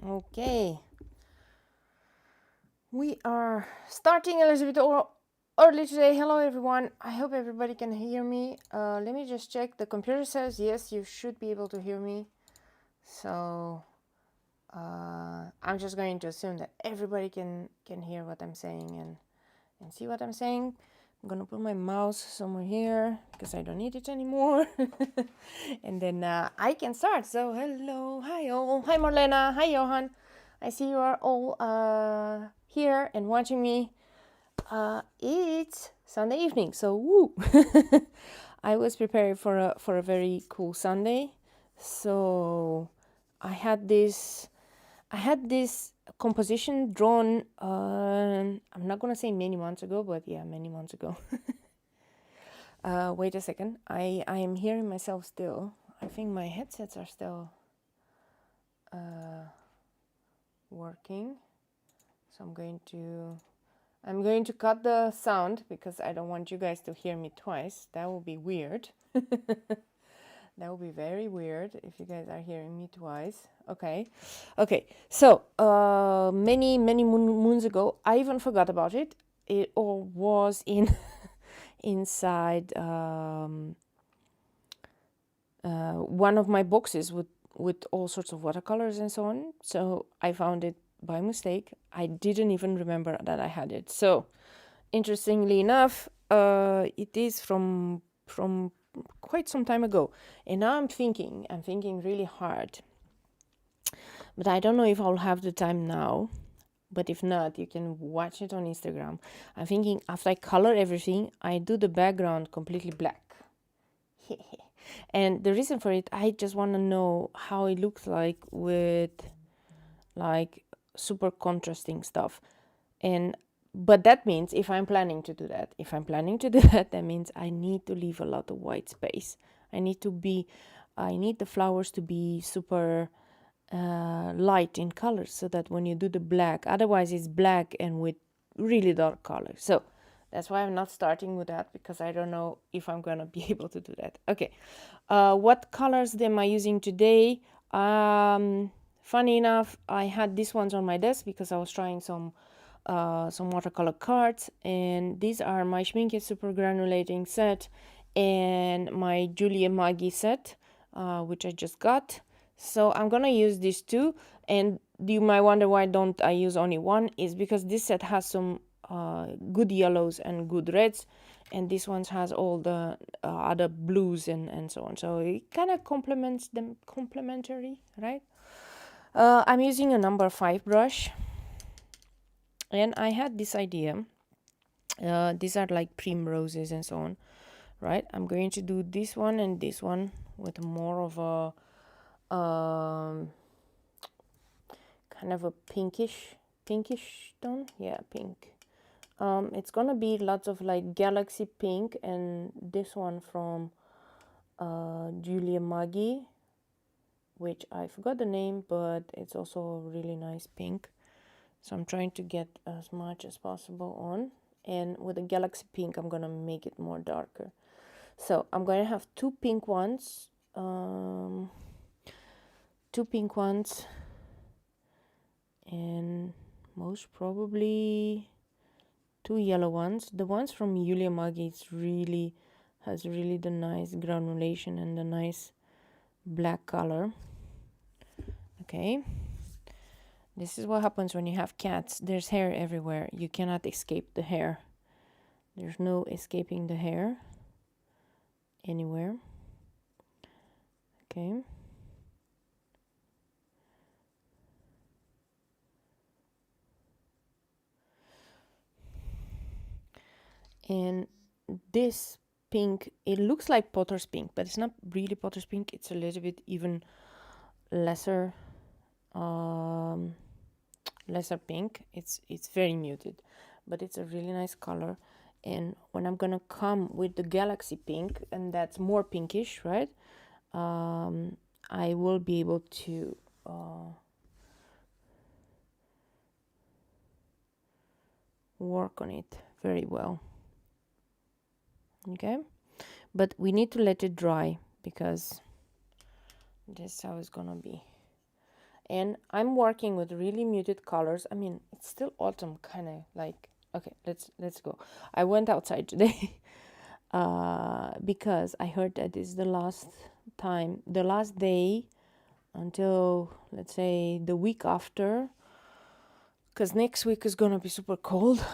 Okay, we are starting a little bit early today. Hello everyone, I hope everybody can hear me. Let me just check. The computer says yes, you should be able to hear me. So I'm just going to assume that everybody can hear what I'm saying and see what I'm saying. I'm gonna put my mouse somewhere here because I don't need it anymore. And then I can start. So hello, hi all, hi Marlena, hi Johan. I see you are all here and watching me. It's Sunday evening, so woo! I was prepared for a very cool Sunday. So I had this composition drawn. I'm not gonna say many months ago, but yeah, many months ago. Wait a second. I am hearing myself still. I think my headsets are still working. So I'm going to cut the sound because I don't want you guys to hear me twice. That would be weird. That would be very weird if you guys are hearing me twice. Okay. So many moons ago, I even forgot about it. It all was inside one of my boxes with all sorts of watercolors and so on. So I found it by mistake. I didn't even remember that I had it. So interestingly enough, it is from quite some time ago, and now I'm thinking really hard, but I don't know if I'll have the time now. But if not, you can watch it on Instagram. I'm thinking after I color everything, I do the background completely black. And the reason for it, I just want to know how it looks like with like super contrasting stuff. But that means if I'm planning to do that, that means I need to leave a lot of white space. I need the flowers to be super light in colors, so that when you do the black, otherwise it's black and with really dark colors. So that's why I'm not starting with that, because I don't know if I'm gonna be able to do that. Okay, what colors am I using today? Funny enough, I had these ones on my desk because I was trying some watercolor cards, and these are my Schmincke super granulating set and my Julia Maggi set, which I just got. So I'm gonna use these two, and you might wonder why don't I use only one. Is because this set has some good yellows and good reds, and this one has all the other blues and so on. So it kind of complements them, complementary, right? I'm using a number 5 brush, and I had this idea. These are like primroses and so on, right? I'm going to do this one and this one with more of a kind of a pinkish tone. Yeah, pink. It's gonna be lots of like galaxy pink, and this one from Julia Maggi, which I forgot the name, but it's also a really nice pink. So I'm trying to get as much as possible on, and with the galaxy pink I'm gonna make it more darker. So I'm gonna have two pink ones, and most probably 2 yellow ones. The ones from Julia Maggi has really the nice granulation and the nice black color. Okay, this is what happens when you have cats. There's hair everywhere. You cannot escape the hair. There's no escaping the hair anywhere. Okay. And this pink, it looks like potter's pink, but it's not really potter's pink. It's a little bit even lesser pink. It's very muted, but it's a really nice color. And when I'm gonna come with the galaxy pink, and that's more pinkish, right? I will be able to work on it very well. Okay, but we need to let it dry, because this is how it's gonna be. And I'm working with really muted colors. I mean, it's still autumn, kind of like, okay, let's go. I went outside today because I heard that it's the last day until, let's say, the week after, because next week is gonna be super cold.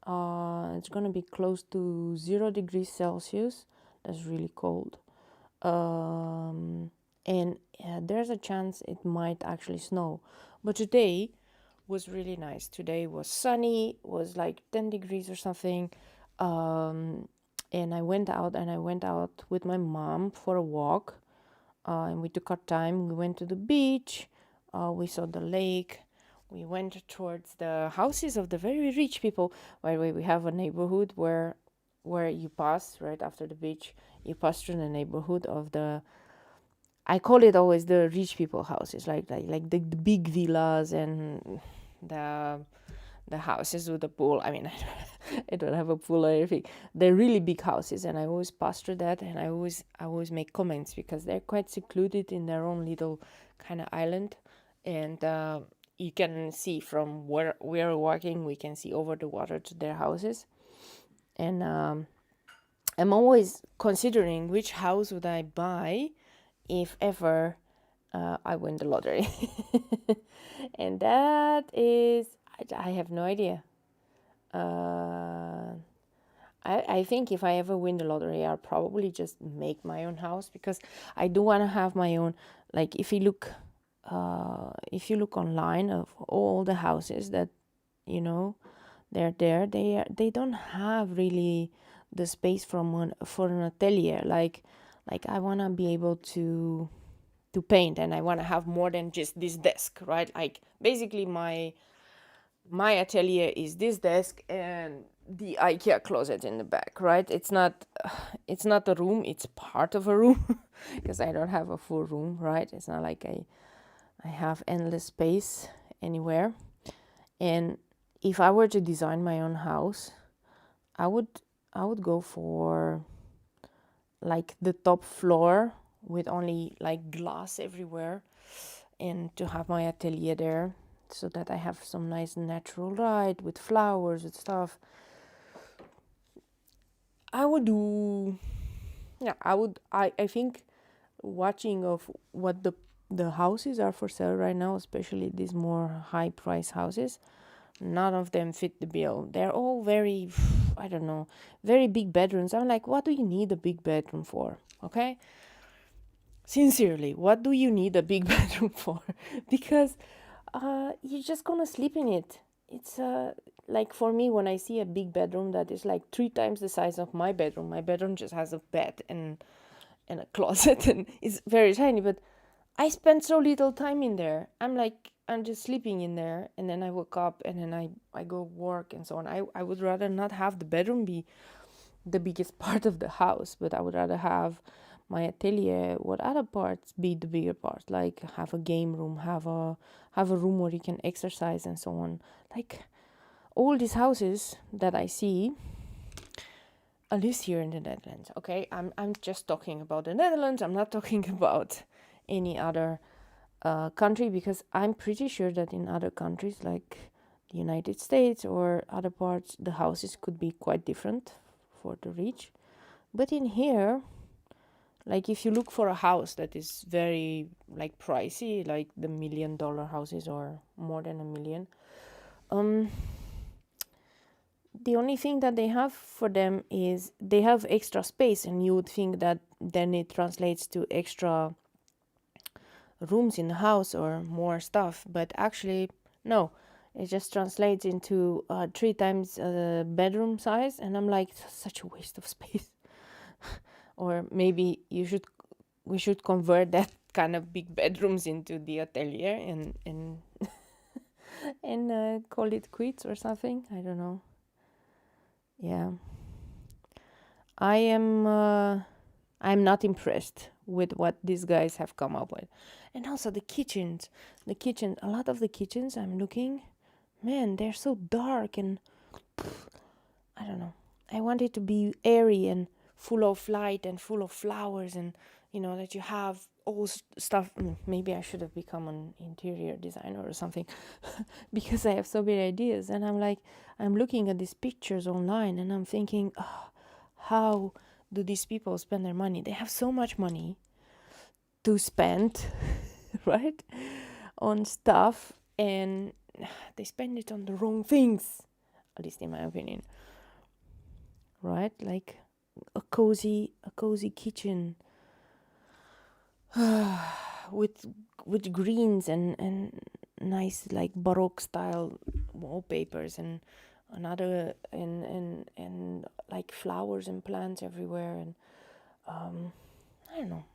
It's gonna be close to 0 degrees Celsius. That's really cold. And there's a chance it might actually snow. But today was really nice. Today was sunny, was like 10 degrees or something. And I went out with my mom for a walk. And we took our time. We went to the beach. We saw the lake. We went towards the houses of the very rich people. By the way, we have a neighborhood where you pass right after the beach. You pass through the neighborhood of I call it always the rich people houses, like the big villas and the houses with a pool. I mean, I don't have a pool or anything. They're really big houses, and I always pass through that, and I always make comments because they're quite secluded in their own little kind of island, and you can see from where we're walking, we can see over the water to their houses, and I'm always considering which house would I buy if ever I win the lottery. And that is, I have no idea. I think if I ever win the lottery, I'll probably just make my own house, because I do want to have my own. Like if you look online of all the houses that they're there, they don't have really the space for an atelier. Like I want to be able to paint, and I want to have more than just this desk, right? Like basically my atelier is this desk and the IKEA closet in the back, right? It's not a room, it's part of a room because I don't have a full room, right? It's not like I have endless space anywhere. And if I were to design my own house, I would go for like the top floor with only like glass everywhere, and to have my atelier there so that I have some nice natural light with flowers and stuff. I would do, yeah, I think watching of what the houses are for sale right now, especially these more high price houses, none of them fit the bill. They're all very, I don't know, very big bedrooms. I'm like, what do you need a big bedroom for? Okay, sincerely, what do you need a big bedroom for? Because you're just gonna sleep in it. It's like for me, when I see a big bedroom that is like 3 times the size of my bedroom just has a bed and a closet and it's very tiny, but I spend so little time in there. I'm just sleeping in there, and then I wake up, and then I go work and so on. I would rather not have the bedroom be the biggest part of the house, but I would rather have my atelier, what other parts be the bigger part, like have a game room, have a room where you can exercise and so on. Like all these houses that I see, at least here in the Netherlands. Okay, I'm just talking about the Netherlands. I'm not talking about any other country, because I'm pretty sure that in other countries like the United States or other parts, the houses could be quite different for the rich. But in here, like if you look for a house that is very like pricey, like the $1 million houses or more than $1 million, the only thing that they have for them is they have extra space, and you would think that then it translates to extra rooms in the house or more stuff, but actually no, it just translates into 3 times bedroom size, and I'm like, such a waste of space. Or maybe we should convert that kind of big bedrooms into the atelier and and call it quits or something. I don't know. Yeah, I'm not impressed with what these guys have come up with. And also the kitchens, a lot of the kitchens I'm looking, man, they're so dark, and I don't know. I want it to be airy and full of light and full of flowers, and you know, that you have all stuff. Maybe I should have become an interior designer or something because I have so many ideas. And I'm looking at these pictures online and I'm thinking, oh, how do these people spend their money? They have so much money to spend, right, on stuff, and they spend it on the wrong things, at least in my opinion, right? Like a cozy kitchen with greens and nice like Baroque style wallpapers and another and like flowers and plants everywhere, and I don't know.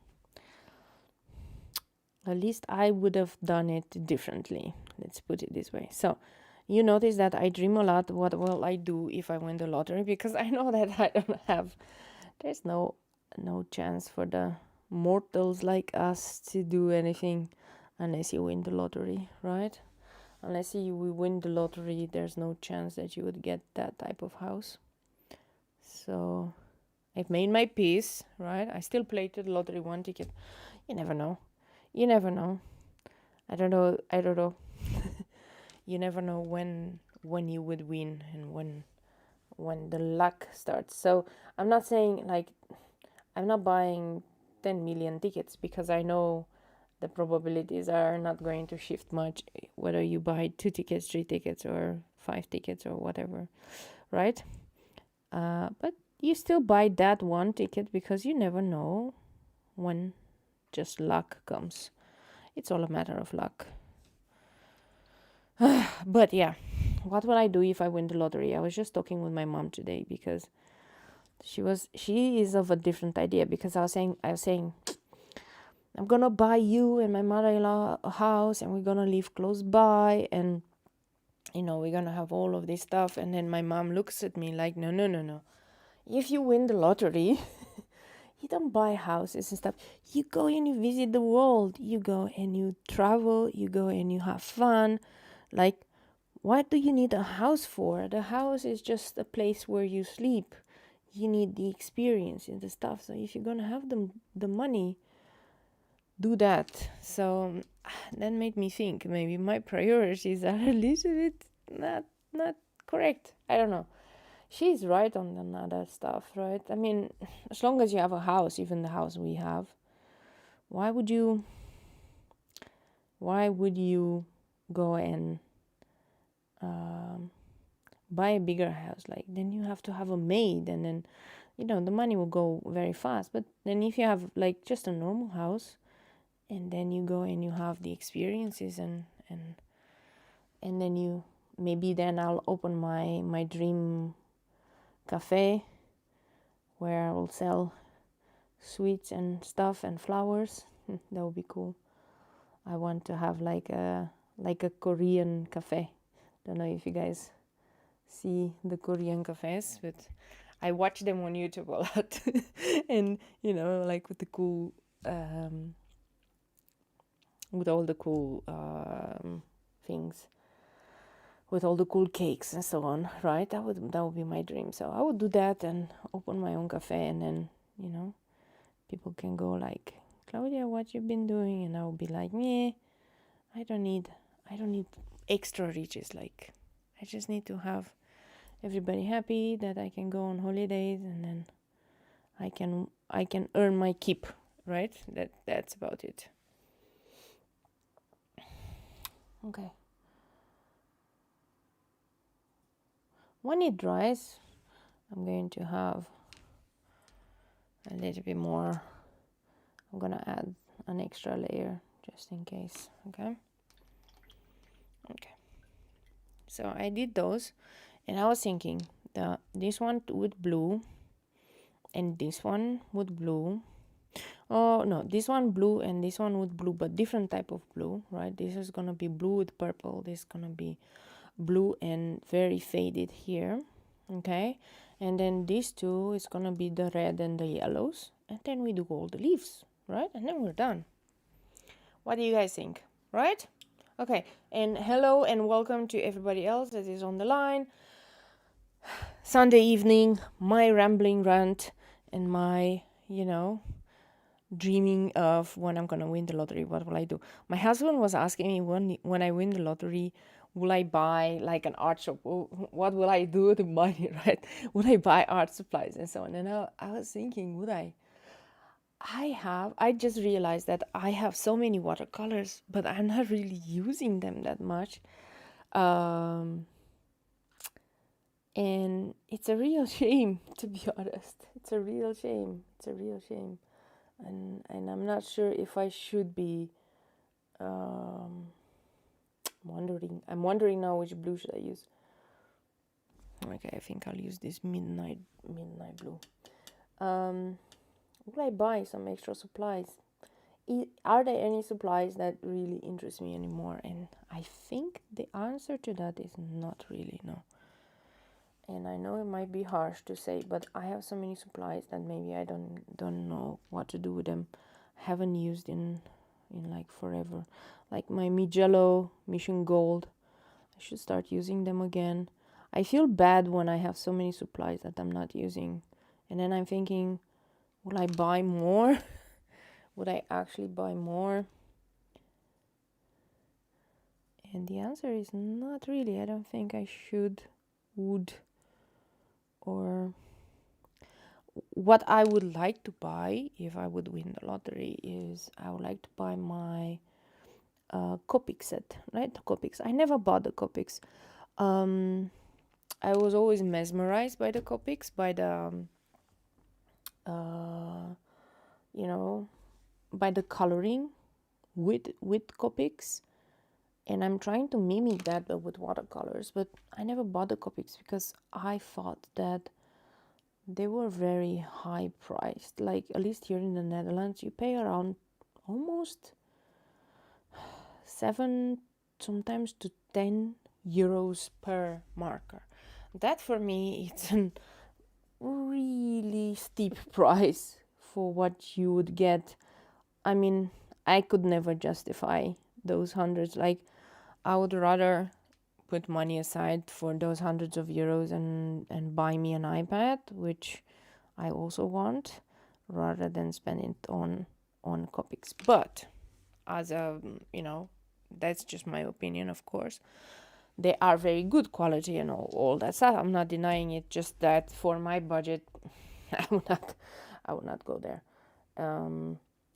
At least I would have done it differently. Let's put it this way. So you notice that I dream a lot. What will I do if I win the lottery? Because I know that I don't have, there's no chance for the mortals like us to do anything unless you win the lottery, right? Unless you win the lottery, there's no chance that you would get that type of house. So I've made my peace, right? I still played the lottery one ticket. You never know. You never know. I don't know. You never know when you would win and when the luck starts. So I'm not saying like I'm not buying 10 million tickets because I know the probabilities are not going to shift much whether you buy 2 tickets, 3 tickets or 5 tickets or whatever, right? But you still buy that one ticket because you never know when just luck comes. It's all a matter of luck. But yeah, what will I do if I win the lottery? I was just talking with my mom today because she is of a different idea, because I was saying I'm gonna buy you and my mother-in-law a house and we're gonna live close by and you know we're gonna have all of this stuff. And then my mom looks at me like no, if you win the lottery you don't buy houses and stuff. You go and you visit the world. You go and you travel. You go and you have fun. Like, what do you need a house for? The house is just a place where you sleep. You need the experience and the stuff. So if you're gonna have the money, do that. So that made me think maybe my priorities are a little bit not correct. I don't know. She's right on another stuff, right? I mean, as long as you have a house, even the house we have, why would you go and buy a bigger house? Like, then you have to have a maid, and then, you know, the money will go very fast. But then if you have like just a normal house, and then you go and you have the experiences and then you, maybe then I'll open my dream cafe where I will sell sweets and stuff and flowers. That would be cool. I want to have like a Korean cafe. Don't know if you guys see the Korean cafes, but I watch them on YouTube a lot. And you know, like with the cool with all the cool things, with all the cool cakes and so on, right? That would be my dream. So I would do that and open my own cafe, and then, you know, people can go like, Claudia, what you been doing? And I will be like, meh, I don't need extra riches. Like, I just need to have everybody happy, that I can go on holidays, and then I can earn my keep, right? That's about it. Okay. When it dries, I'm going to have a little bit more. I'm gonna add an extra layer just in case. Okay. So I did those, and I was thinking this one with blue, and this one with blue. Oh no, this one blue and this one with blue, but different type of blue, right? This is gonna be blue with purple. This is gonna be blue and very faded here, okay? And then these two is gonna be the red and the yellows, and then we do all the leaves, right? And then we're done. What do you guys think, right? Okay, and hello and welcome to everybody else that is on the line. Sunday evening, my rambling rant and my, you know, dreaming of when I'm gonna win the lottery. What will I do? My husband was asking me when I win the lottery, will I buy like an art shop? What will I do with the money, right? Would I buy art supplies and so on? And I was thinking, would I? I just realized that I have so many watercolors, but I'm not really using them that much. And it's a real shame, to be honest. It's a real shame. It's a real shame. And I'm not sure if I should be wondering. I'm wondering now which blue should I use. Okay, I think I'll use this midnight blue. Will I buy some extra supplies? Are there any supplies that really interest me anymore? And I think the answer to that is not really, no. And I know it might be harsh to say, but I have so many supplies that maybe I don't know what to do with them. I haven't used in like forever. Like my Mijello Mission Gold, I should start using them again. I feel bad when I have so many supplies that I'm not using. And then I'm thinking, will I buy more? Would I actually buy more? And the answer is not really. I don't think I would. Or what I would like to buy if I would win the lottery is I would like to buy my Copic set, right? The Copics. I never bought the Copics. I was always mesmerized by the Copics, by the by the coloring with Copics, and I'm trying to mimic that but with watercolors. But I never bought the Copics because I thought that they were very high priced. Like, at least here in the Netherlands, you pay around almost 7, sometimes to 10 euros per marker. That for me, it's a really steep price for what you would get. I mean, I could never justify those hundreds. Like, I would rather put money aside for those hundreds of euros and buy me an iPad, which I also want, rather than spend it on Copics. But as a, that's just my opinion, of course. They are very good quality and all that stuff. I'm not denying it. Just that for my budget, I would not go there.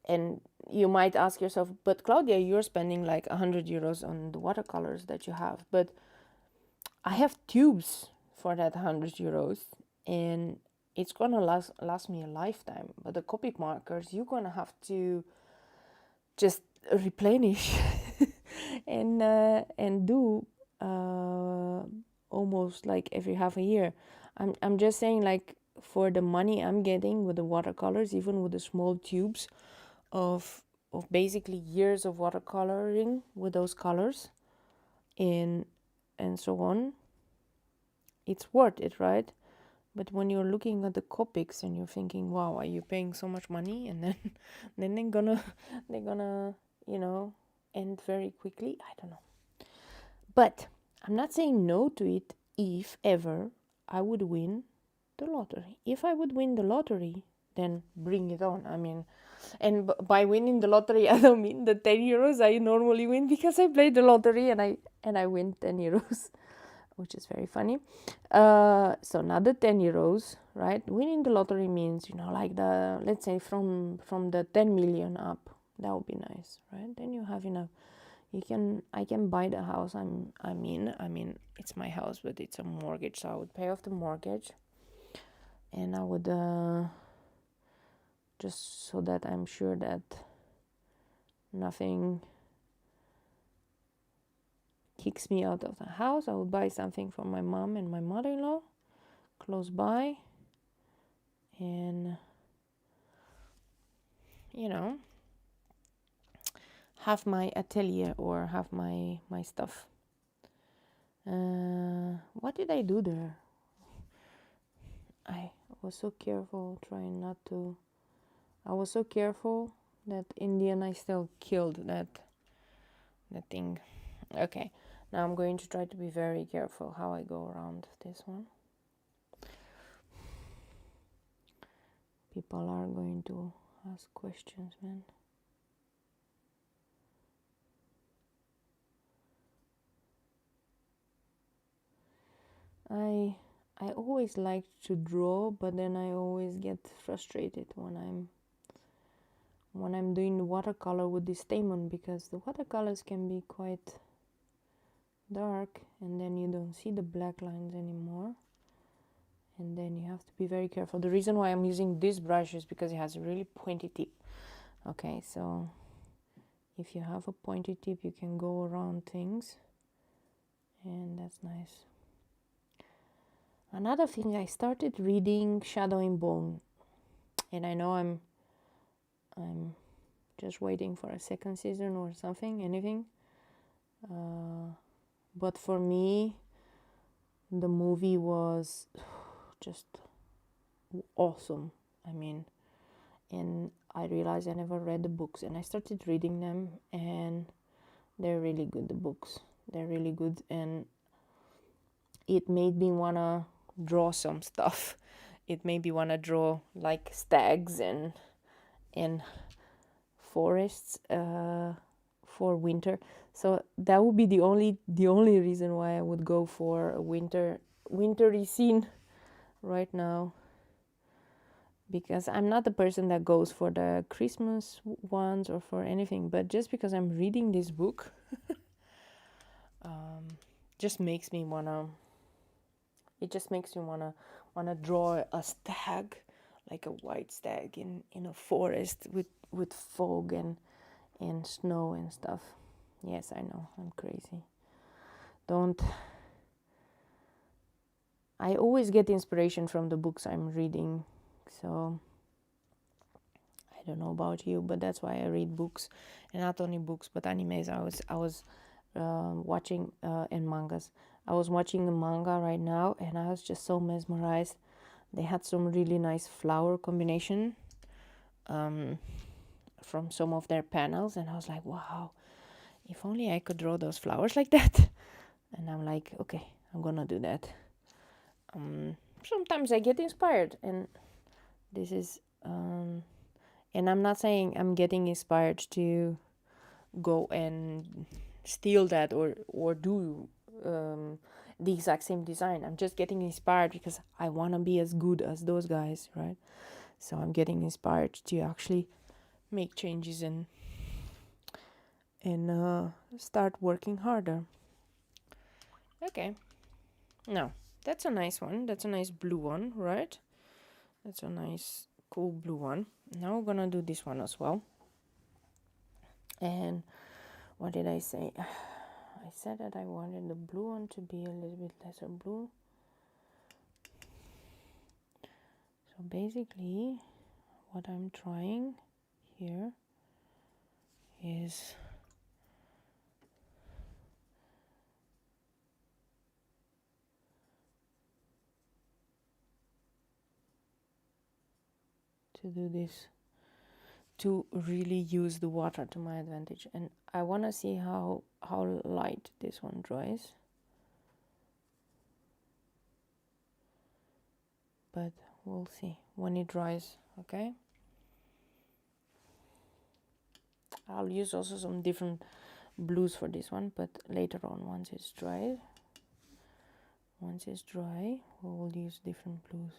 And you might ask yourself, but Claudia, you're spending like 100 euros on the watercolors that you have. But I have tubes for that 100 euros, and it's gonna last me a lifetime. But the Copic markers, you're gonna have to just replenish and do almost like every half a year. I'm just saying, like, for the money I'm getting with the watercolors, even with the small tubes of basically years of watercoloring with those colors and so on, it's worth it, right? But when you're looking at the Copics and you're thinking, wow, are you paying so much money? And then they're gonna end very quickly. I don't know. But I'm not saying no to it if ever I would win the lottery. If I would win the lottery, then bring it on. I mean, and by winning the lottery, I don't mean the 10 euros I normally win, because I played the lottery and I win 10 euros, which is very funny. So not the 10 euros, right? Winning the lottery means, like let's say from the 10 million up. That would be nice, right? Then you have enough. I can buy the house I mean it's my house, but it's a mortgage, so I would pay off the mortgage, and I would just so that I'm sure that nothing kicks me out of the house, I would buy something for my mom and my mother-in-law close by, and have my atelier or have my stuff. What did I do there? I was so careful trying not to. I was so careful that in the end I still killed that thing. Okay, now I'm going to try to be very careful how I go around this one. People are going to ask questions, man. I always like to draw, but then I always get frustrated when I'm doing the watercolor with this Stamon, because the watercolors can be quite dark and then you don't see the black lines anymore, and then you have to be very careful. The reason why I'm using this brush is because it has a really pointy tip. Okay, so if you have a pointy tip you can go around things, and that's nice. Another thing, I started reading Shadow and Bone, and I know I'm just waiting for a second season or something, anything. But for me, the movie was just awesome. I mean, and I realized I never read the books, and I started reading them, and they're really good. The books, they're really good, and it made me wanna draw some stuff. It made me wanna draw like stags and forests for winter. So that would be the only reason why I would go for a wintry scene right now, because I'm not the person that goes for the Christmas ones or for anything, but just because I'm reading this book just makes me wanna draw a stag, like a white stag in a forest with fog and snow and stuff. Yes, I know, I'm crazy. I always get inspiration from the books I'm reading, so I don't know about you, but that's why I read books, and not only books but animes. I was watching and mangas. I was watching a manga right now, and I was just so mesmerized. They had some really nice flower combination from some of their panels, and I was like, wow, if only I could draw those flowers like that. And I'm like, okay, I'm gonna do that. Sometimes I get inspired, and this is and I'm not saying I'm getting inspired to go and steal that or do the exact same design. I'm just getting inspired because I want to be as good as those guys, right? So I'm getting inspired to actually make changes and start working harder. Okay, now that's a nice one. That's a nice blue one, right? That's a nice cool blue one. Now we're gonna do this one as well. And what did I say? I said that I wanted the blue one to be a little bit lesser blue. So basically what I'm trying here is to do this, to really use the water to my advantage. And I want to see how light this one dries, but we'll see when it dries. Okay, I'll use also some different blues for this one, but later on, once it's dry, we will use different blues.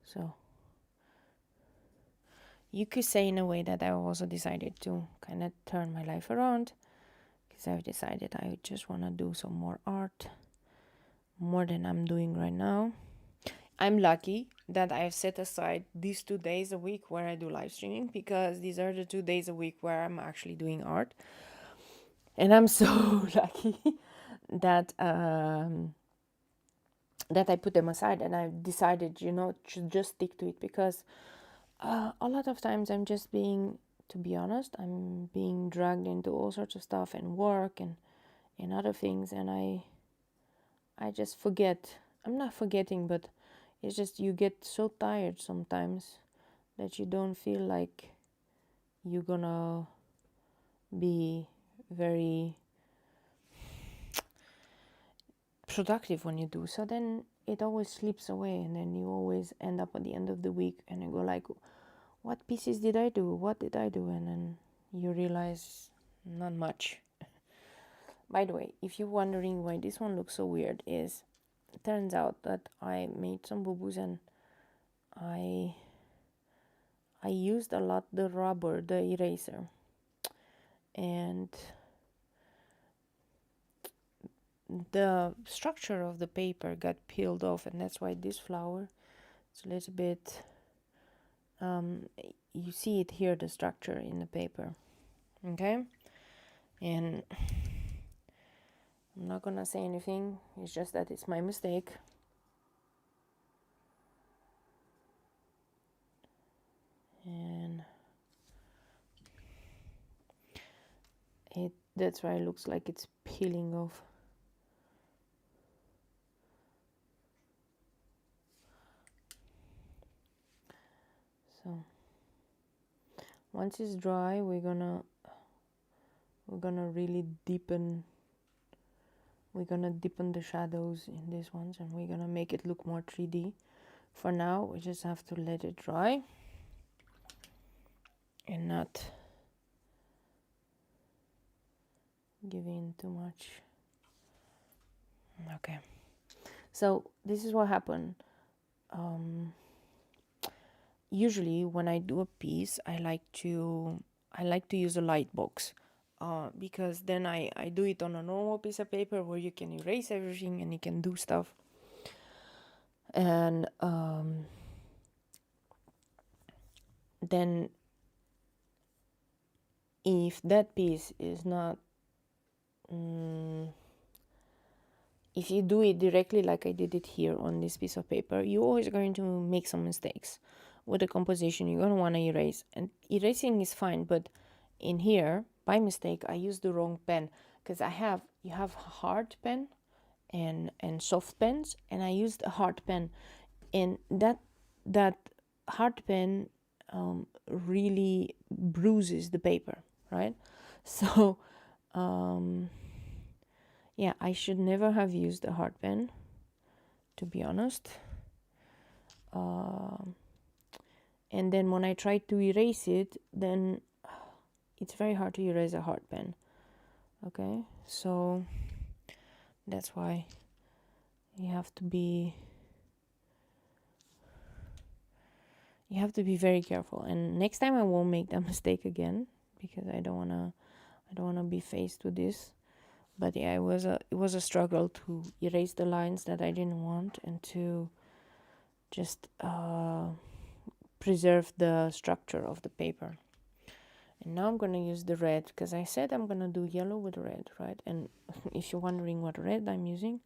So you could say in a way that I also decided to kind of turn my life around, because I've decided I just want to do some more art, more than I'm doing right now. I'm lucky that I've set aside these 2 days a week where I do live streaming, because these are the 2 days a week where I'm actually doing art. And I'm so lucky that that I put them aside, and I've decided, to just stick to it, because a lot of times I'm just being, to be honest, I'm being dragged into all sorts of stuff and work and other things, and I just forget. I'm not forgetting, but it's just you get so tired sometimes that you don't feel like you're gonna be very productive when you do. So then it always slips away, and then you always end up at the end of the week and you go like, what pieces did I do, what did I do, and then you realize not much. By the way, if you're wondering why this one looks so weird, is it turns out that I made some boo-boos, and I used a lot the rubber, the eraser, and the structure of the paper got peeled off, and that's why this flower, it's a little bit, you see it here, the structure in the paper, okay? And I'm not gonna say anything, it's just that it's my mistake. And that's why it looks like it's peeling off. So once it's dry, we're gonna really deepen the shadows in these ones, and we're gonna make it look more 3D. For now, we just have to let it dry and not give in too much. Okay, so this is what happened. Usually when I do a piece, I like to use a light box, because then I do it on a normal piece of paper where you can erase everything and you can do stuff. And then if that piece is not, if you do it directly like I did it here on this piece of paper, you're always going to make some mistakes with the composition. You're going to want to erase, and erasing is fine, but in here, by mistake, I used the wrong pen, because you have hard pen and soft pens, and I used a hard pen, and that hard pen really bruises the paper, right? So yeah, I should never have used a hard pen, to be honest. And then when I try to erase it, then it's very hard to erase a hard pen. Okay, so that's why you have to be very careful. And next time I won't make that mistake again, because I don't wanna be faced with this. But yeah, it was a struggle to erase the lines that I didn't want, and to just preserve the structure of the paper. And now I'm gonna use the red, because I said I'm gonna do yellow with red, right? And if you're wondering what red I'm using,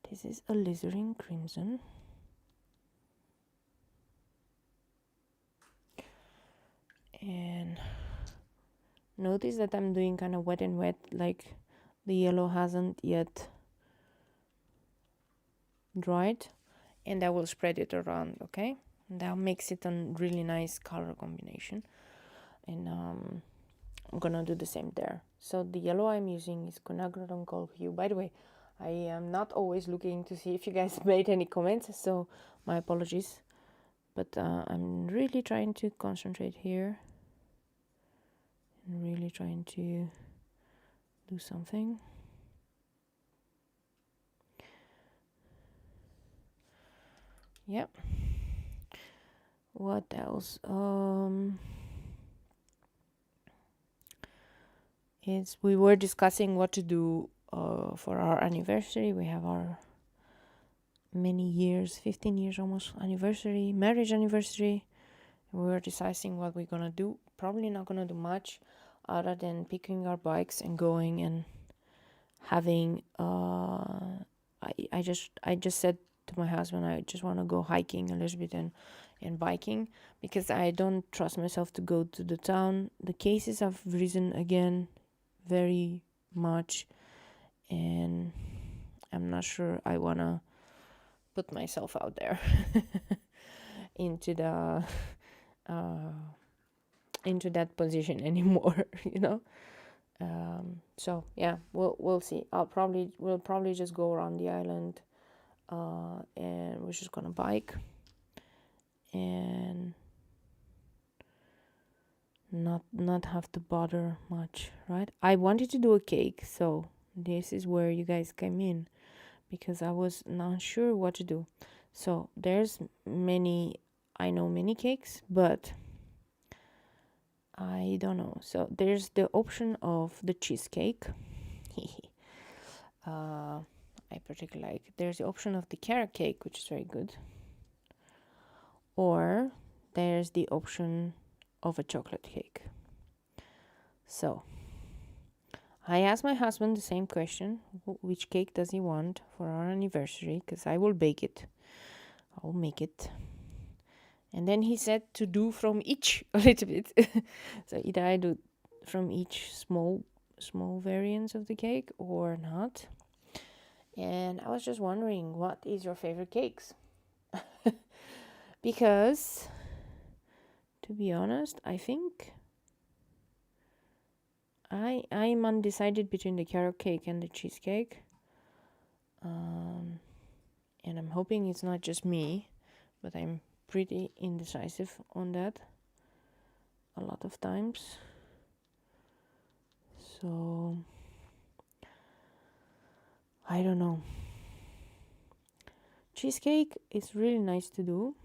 this is alizarin crimson. And notice that I'm doing kind of wet and wet, like the yellow hasn't yet dried, and I will spread it around, okay? And that makes it a really nice color combination. And I'm gonna do the same there. So the yellow I'm using is Conagradon Gold Hue. By the way, I am not always looking to see if you guys made any comments, so my apologies. But I'm really trying to concentrate here, and really trying to do something. Yep. What else? We were discussing what to do for our anniversary. We have our many years, 15 years almost anniversary, marriage anniversary. We were deciding what we're gonna do. Probably not gonna do much other than picking our bikes and going and having I just said to my husband, I just want to go hiking a little bit and biking, because I don't trust myself to go to the town. The cases have risen again very much, and I'm not sure I want to put myself out there into that position anymore, you know. So yeah, we'll see. We'll probably just go around the island and we're just gonna bike and not have to bother much, right? I wanted to do a cake, so this is where you guys came in, because I was not sure what to do. So there's I know many cakes, but I don't know. So there's the option of the cheesecake. I particularly like. There's the option of the carrot cake, which is very good. Or there's the option of a chocolate cake. So I asked my husband the same question: which cake does he want for our anniversary? Because I will bake it. I'll make it. And then he said to do from each a little bit. So either I do from each small variants of the cake or not. And I was just wondering, what is your favorite cakes? Because, to be honest, I think I'm undecided between the carrot cake and the cheesecake. And I'm hoping it's not just me, but I'm pretty indecisive on that a lot of times. So I don't know. Cheesecake is really nice to do.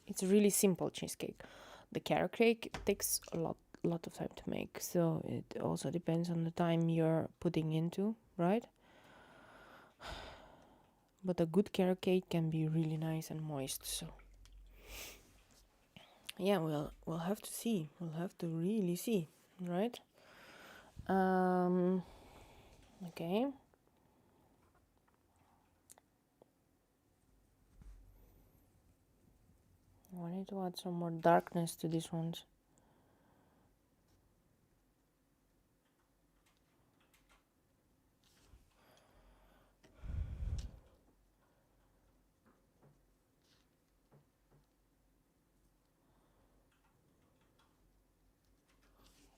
It's a really simple cheesecake. The carrot cake takes a lot of time to make, so it also depends on the time you're putting into, right? But a good carrot cake can be really nice and moist. So yeah, we'll have to see. We'll have to really see, right? Okay. I wanted to add some more darkness to these ones.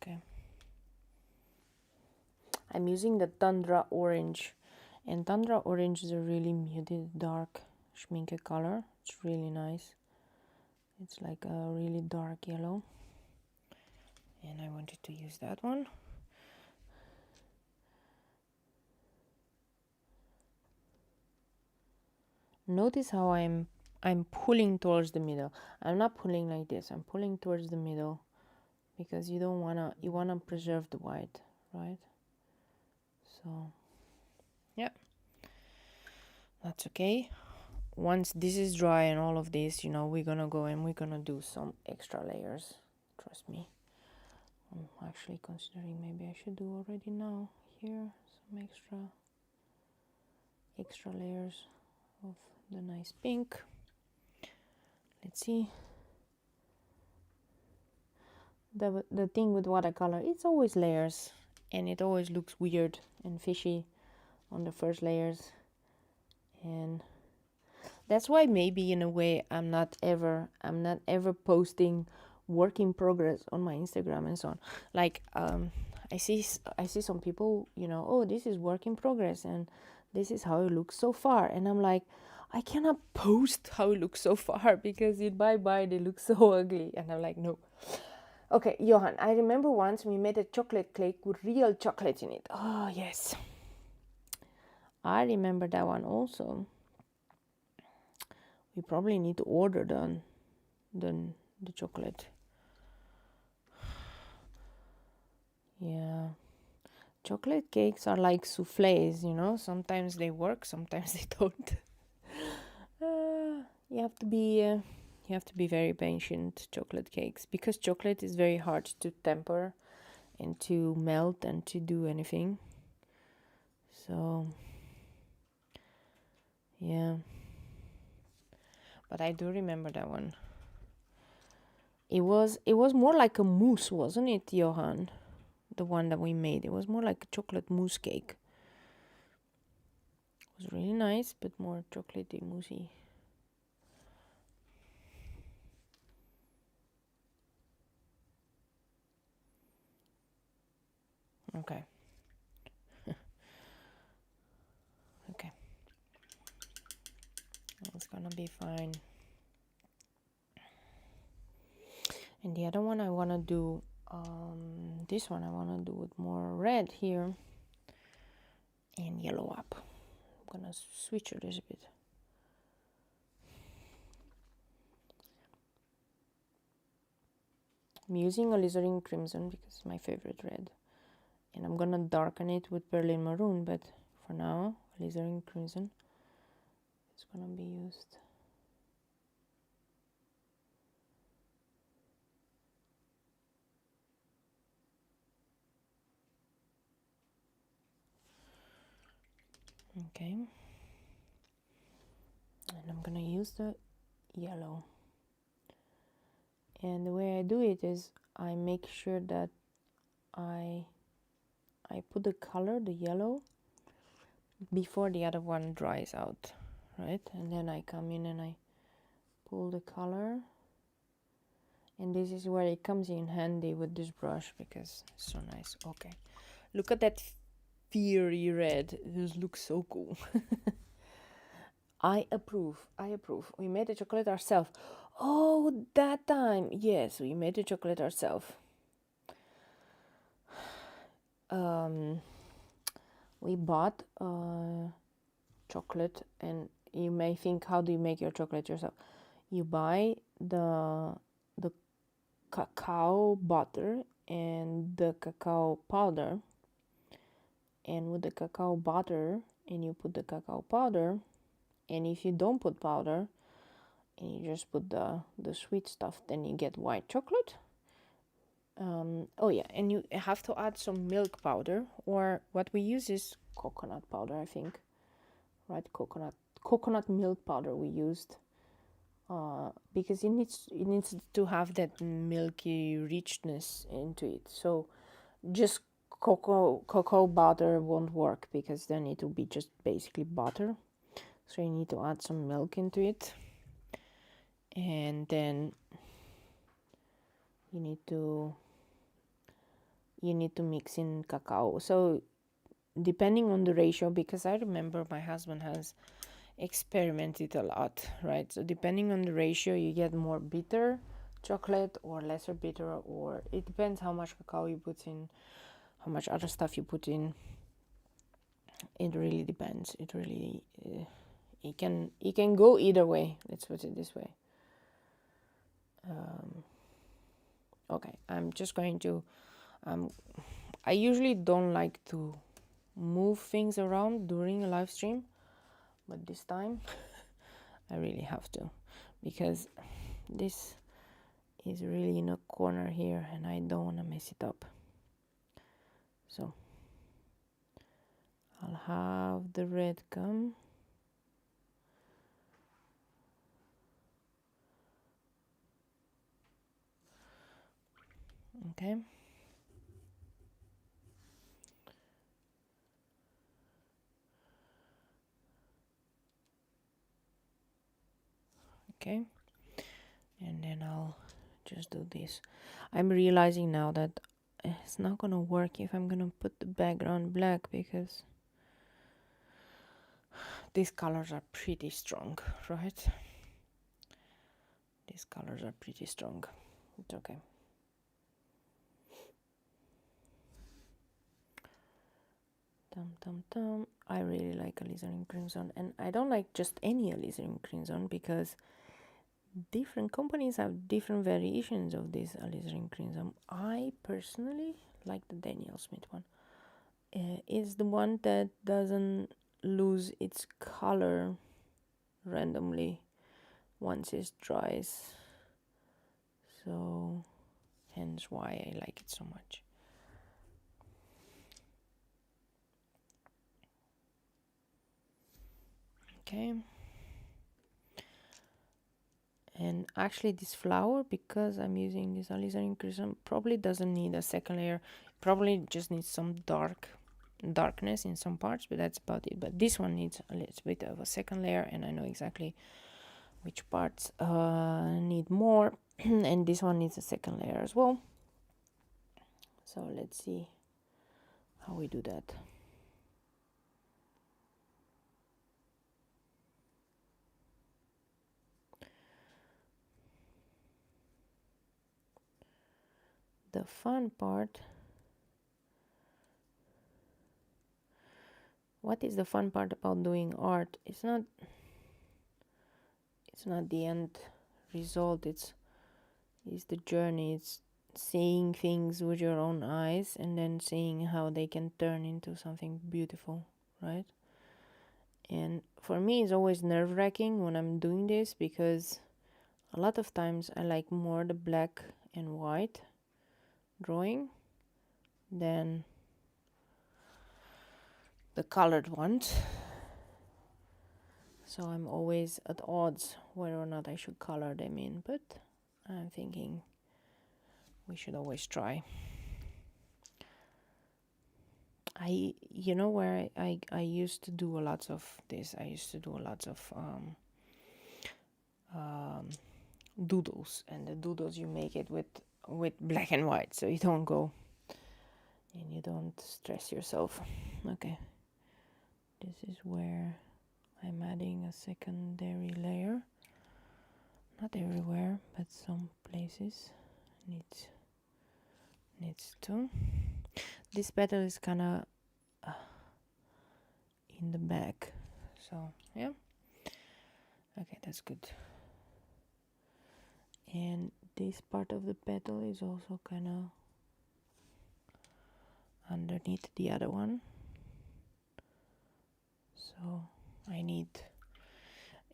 Okay. I'm using the Tundra Orange, and Tundra Orange is a really muted dark schminke color. It's really nice. It's like a really dark yellow, and I wanted to use that one. Notice how I'm pulling towards the middle. I'm not pulling like this. I'm pulling towards the middle because you wanna preserve the white, right? So yeah, that's okay. Once this is dry and all of this, we're gonna go and we're gonna do some extra layers. Trust me. I'm actually considering maybe I should do already now here some extra layers of the nice pink. Let's see. The thing with watercolor, it's always layers, and it always looks weird and fishy on the first layers, and that's why maybe in a way I'm not ever posting work in progress on my Instagram and so on. Like I see some people, oh, this is work in progress and this is how it looks so far, and I'm like, I cannot post how it looks so far because bye they look so ugly, and I'm like, no. Okay, Johan, I remember once we made a chocolate cake with real chocolate in it. Oh, yes. I remember that one also. We probably need to order the chocolate. Yeah. Chocolate cakes are like soufflés, Sometimes they work, sometimes they don't. You have to be very patient, chocolate cakes, because chocolate is very hard to temper and to melt and to do anything. So yeah, but I do remember that one. It was more like a mousse, wasn't it, Johan? The one that we made, it was more like a chocolate mousse cake. It was really nice, but more chocolatey, moussey. Okay. Okay. It's gonna be fine. And the other one I want to do, this one I want to do with more red here and yellow up. I'm gonna switch it a bit. I'm using alizarin crimson because it's my favorite red, and I'm gonna darken it with Berlin maroon, but for now alizarin crimson is gonna be used. Okay, and I'm gonna use the yellow, and the way I do it is I make sure that I put the color, the yellow, before the other one dries out, right? And then I come in and I pull the color, and this is where it comes in handy with this brush because it's so nice. Okay, look at that fiery red. This looks so cool. I approve. We made the chocolate ourselves. Oh, that time. Yes, we made the chocolate ourselves. We bought chocolate, and you may think, how do you make your chocolate yourself? You buy the cacao butter and the cacao powder, and with the cacao butter, and you put the cacao powder, and if you don't put powder and you just put the sweet stuff, then you get white chocolate. Oh yeah, and you have to add some milk powder, or what we use is coconut powder, I think, right? Coconut milk powder we used, because it needs to have that milky richness into it. So just cocoa butter won't work, because then it will be just basically butter. So you need to add some milk into it, and then you need to mix in cacao. So depending on the ratio, because I remember my husband has experimented a lot, right? So depending on the ratio, you get more bitter chocolate or lesser bitter, or it depends how much cacao you put in, how much other stuff you put in. It really depends. It really it can go either way, let's put it this way. Okay, I'm just going to I usually don't like to move things around during a live stream, but this time I really have to, because this is really in a corner here and I don't want to mess it up. So I'll have the red come. Okay. Okay. And then I'll just do this. I'm realizing now that it's not gonna work if I'm gonna put the background black, because these colors are pretty strong, right? These colors are pretty strong. It's okay. I really like alizarin crimson, and I don't like just any alizarin crimson, because different companies have different variations of this alizarin crimson. I personally like the Daniel Smith one. It's the one that doesn't lose its color randomly once it dries, so hence why I like it so much. Okay. And actually this flower, because I'm using this alizarin crimson, probably doesn't need a second layer. Probably just needs some darkness in some parts, but that's about it. But this one needs a little bit of a second layer, and I know exactly which parts need more. And this one needs a second layer as well. So let's see how we do that. the fun part, what is the fun part about doing art? It's not the end result, it's the journey. It's seeing things with your own eyes and then seeing how they can turn into something beautiful, right? And for me, it's always nerve-wracking when I'm doing this, because a lot of times I like more the black and white drawing than the colored ones. So I'm always at odds whether or not I should color them in, but I'm thinking we should always try. You know where I used to do a lot of this. I used to do a lot of doodles, and the doodles you make it with black and white, so you don't go and you don't stress yourself. Okay, this is where I'm adding a secondary layer. Not everywhere, but some places needs to. This petal is kind of in the back, so yeah. Okay, that's good. And this part of the petal is also kind of underneath the other one, so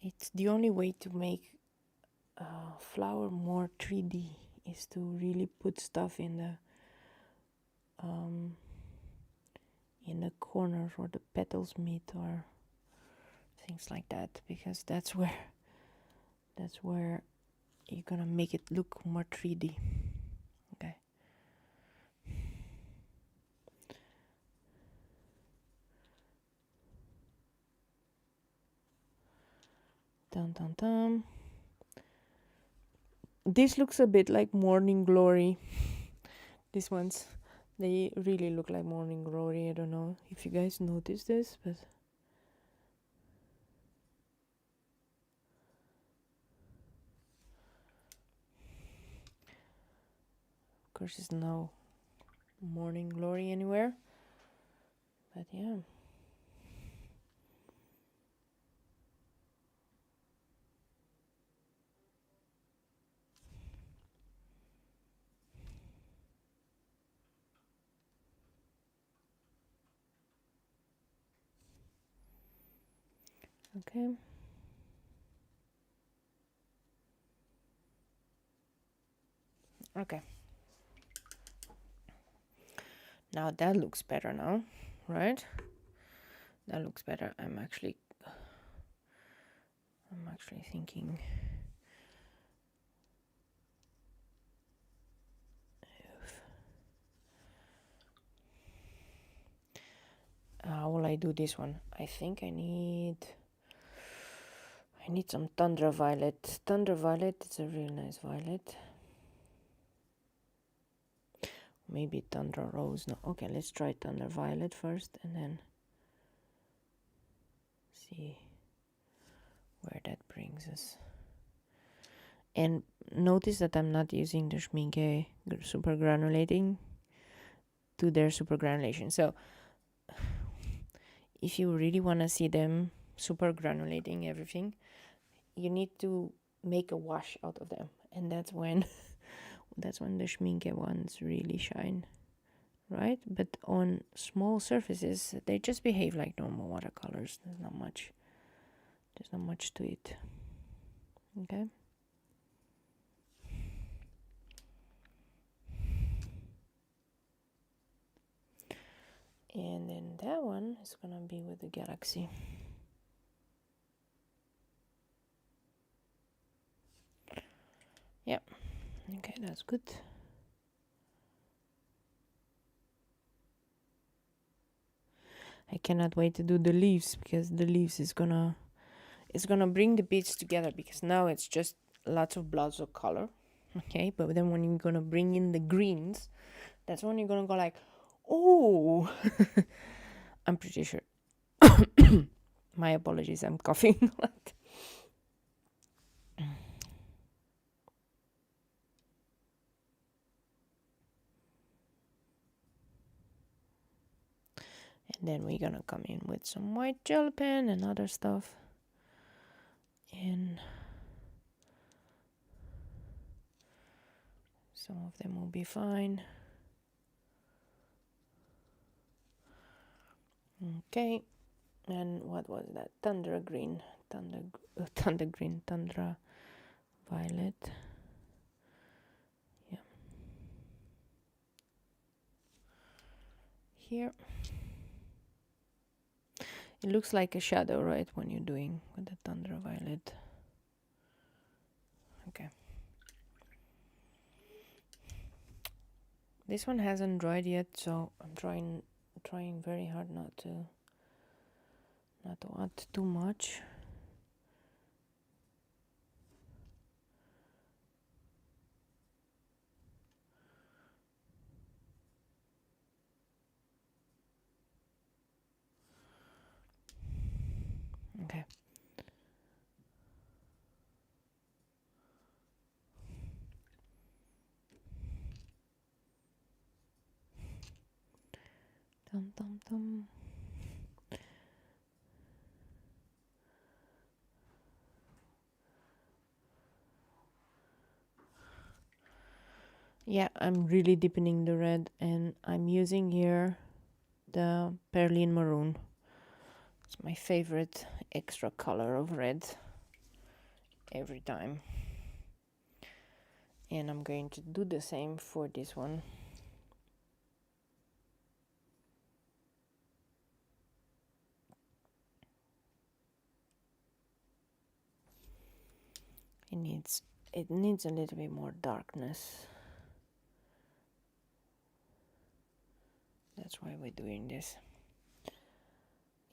it's the only way to make a flower more 3D is to really put stuff in the corners where the petals meet, or things like that, because that's where you're gonna make it look more 3D. Okay. Dun dun dun. This looks a bit like Morning Glory. These ones, they really look like Morning Glory. I don't know if you guys notice this, but of course it's no Morning Glory anywhere, but yeah. Okay. Okay. Now that looks better now, right? That looks better. I'm actually thinking how will I do this one? I think I need some Tundra Violet. Tundra Violet, it's a real nice violet. Maybe Tundra Rose. No, okay, let's try Tundra Violet first and then see where that brings us. And notice that I'm not using the Schmincke super granulating to their super granulation. So if you really want to see them super granulating everything, you need to make a wash out of them, and that's when the Schmincke ones really shine, right? But on small surfaces they just behave like normal watercolors. There's not much to it. Okay. And then that one is gonna be with the Galaxy. Yep. Okay, that's good. I cannot wait to do the leaves, because the leaves is gonna bring the beads together, because now it's just lots of blobs of color. Okay, but then when you're gonna bring in the greens, that's when you're gonna go like, oh. I'm pretty sure. My apologies, I'm coughing a lot. And then we're gonna come in with some white gel pen and other stuff. And some of them will be fine. Okay, and what was that? Tundra green, Tundra violet. Yeah. Here. It looks like a shadow, right, when you're doing with the Tundra violet. Okay. This one hasn't dried yet, so I'm trying very hard not to add too much. Okay. Dum dum dum. Yeah, I'm really deepening the red, and I'm using here the Perlin Maroon. It's my favorite extra color of red every time. And I'm going to do the same for this one. It needs a little bit more darkness. That's why we're doing this.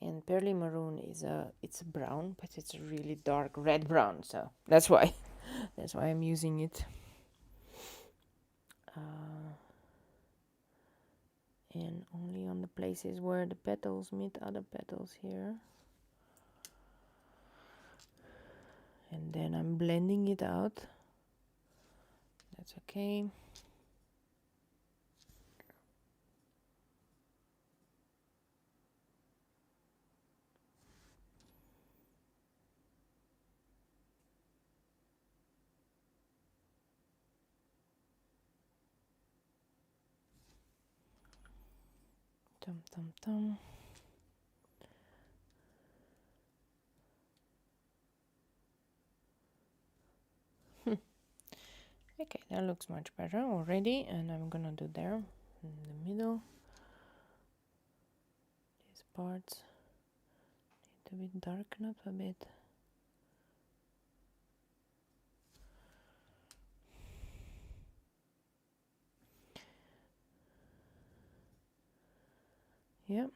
And Pearly Maroon is it's a brown, but it's a really dark red brown, so that's why I'm using it. And only on the places where the petals meet other petals here. And then I'm blending it out. That's okay. Dum dum dum. Okay, that looks much better already, and I'm gonna do there in the middle. These parts need to be darkened up a bit. Yep.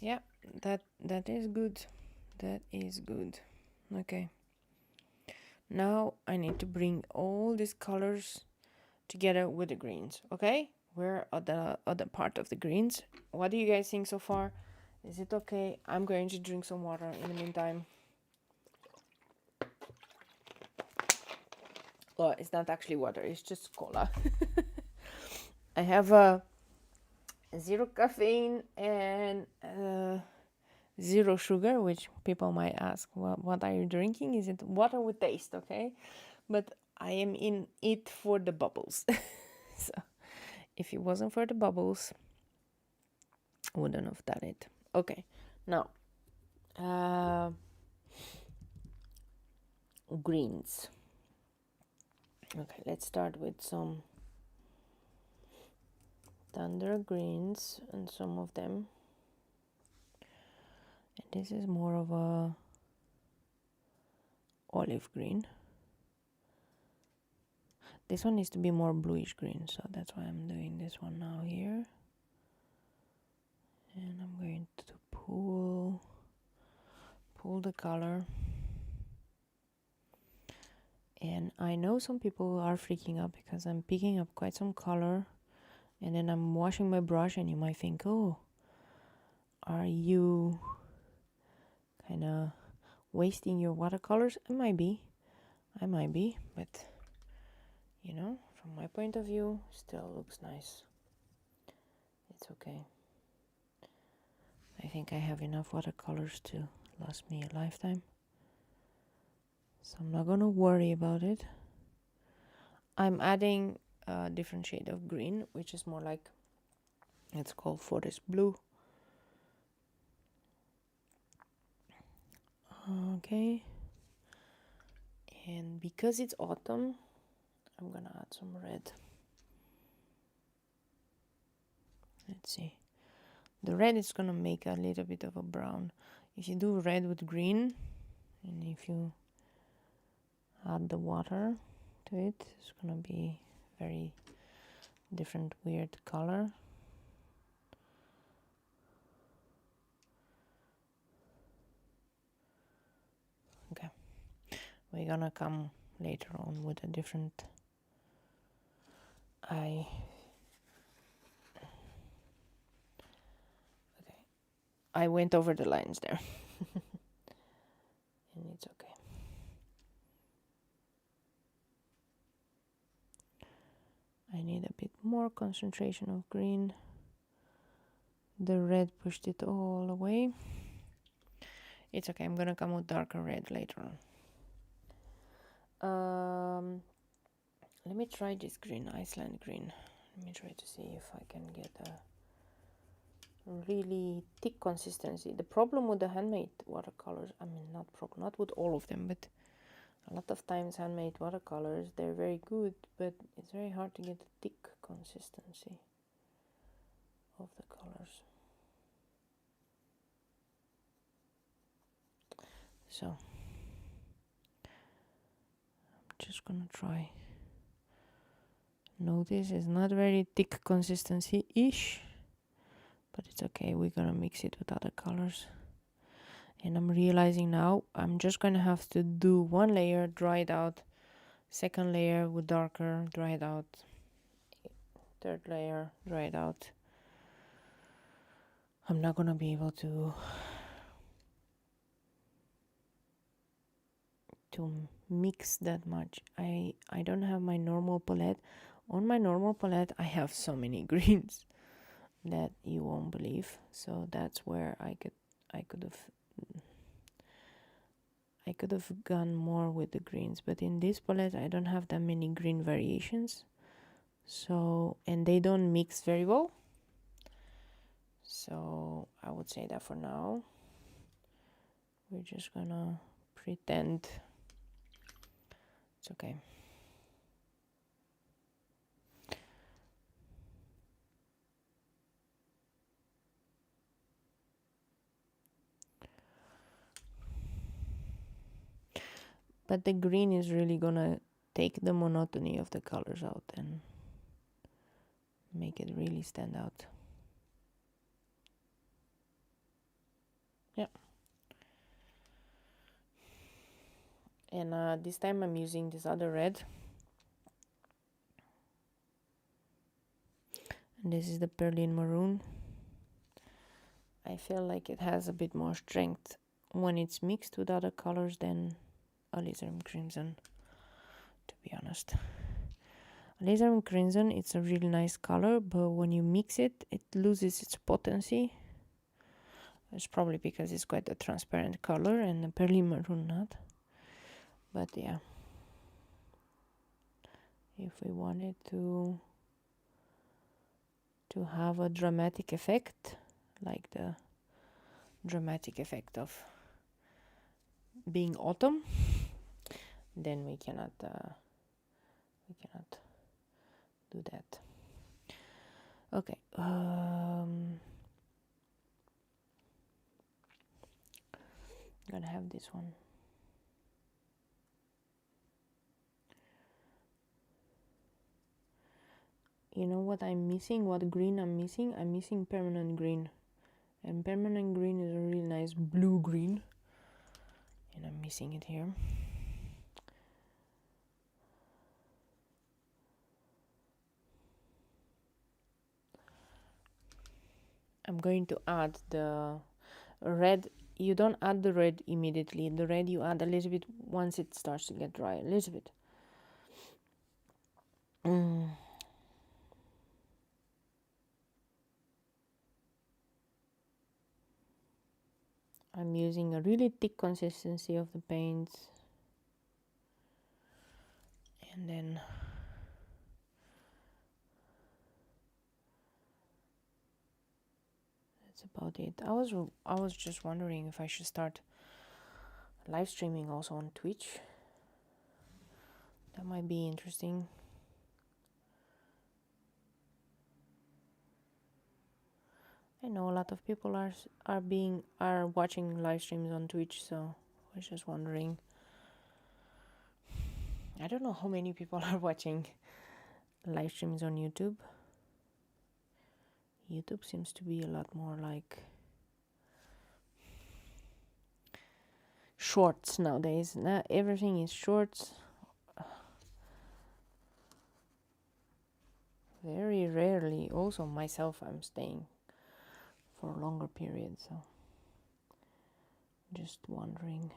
Yeah, that is good. That is good. Okay. Now I need to bring all these colors together with the greens. Okay? Where are the other part of the greens? What do you guys think so far? Is it okay? I'm going to drink some water in the meantime. Well, it's not actually water, it's just cola. I have zero caffeine and zero sugar, which people might ask, well, what are you drinking? Is it water with taste? Okay, but I am in it for the bubbles. So if it wasn't for the bubbles, I wouldn't have done it. Okay, now greens. Okay, let's start with some thunder greens and some of them. And this is more of a olive green. This one needs to be more bluish green, so that's why I'm doing this one now here. And I'm going to pull the color. And I know some people are freaking out because I'm picking up quite some color, and then I'm washing my brush, and you might think, oh, are you kind of wasting your watercolors? I might be, but you know, from my point of view, still looks nice. It's okay. I think I have enough watercolors to last me a lifetime, so I'm not gonna worry about it. I'm adding a different shade of green, which is more like, it's called forest blue. Okay, and because it's autumn, I'm gonna add some red. Let's see. The red is gonna make a little bit of a brown. If you do red with green, and if you add the water to it, it's gonna be very different, weird color. Okay, we're gonna come later on with a different eye. Okay, I went over the lines there. And it's okay. I need a bit more concentration of green. The red pushed it all away. It's okay, I'm gonna come with darker red later on. Let me try this green, Iceland Green. Let me try to see if I can get a really thick consistency. The problem with the handmade watercolors, I mean, not with all of them, but a lot of times handmade watercolors, they're very good, but it's very hard to get a thick consistency of the colors. So I'm just gonna try. Notice it's not very thick consistency-ish, but it's okay, we're gonna mix it with other colors. And I'm realizing now I'm just gonna have to do one layer, dry it out, second layer with darker, dry it out, third layer, dry it out. I'm not gonna be able to mix that much. I don't have my normal palette. On my normal palette I have so many greens that you won't believe. So that's where I could have gone more with the greens, but in this palette I don't have that many green variations. So, and they don't mix very well. So I would say that for now we're just gonna pretend it's okay. But the green is really gonna take the monotony of the colors out and make it really stand out. Yeah. And this time I'm using this other red. And this is the Berlin Maroon. I feel like it has a bit more strength when it's mixed with other colors than alizarin crimson, to be honest. Alizarin crimson, it's a really nice color, but when you mix it, it loses its potency. It's probably because it's quite a transparent color, and the Berlin Maroon not. But yeah, if we wanted to have a dramatic effect, like the dramatic effect of being autumn, then we cannot do that. Okay, I'm gonna have this one. You know what I'm missing? What green I'm missing? I'm missing permanent green. And permanent green is a really nice blue green. And I'm missing it here. I'm going to add the red. You don't add the red immediately. The red you add a little bit once it starts to get dry. A little bit. Mm. I'm using a really thick consistency of the paints, and then that's about it. I was just wondering if I should start live streaming also on Twitch. That might be interesting. I know a lot of people are watching live streams on Twitch, so I was just wondering. I don't know how many people are watching live streams on YouTube. YouTube seems to be a lot more like shorts nowadays. Now everything is shorts. Very rarely, also myself, I'm staying for a longer period, so just wondering.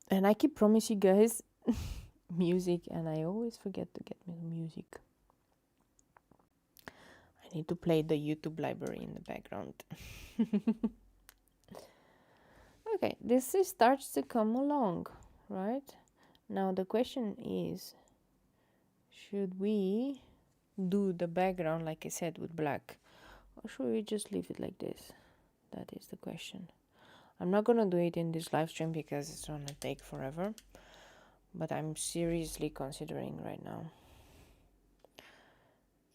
And I keep promising you guys music, and I always forget to get me music. I need to play the YouTube library in the background. Okay, this starts to come along, right? Now the question is, should we do the background, like I said, with black, or should we just leave it like this? That is the question. I'm not gonna do it in this live stream because it's gonna take forever, but I'm seriously considering right now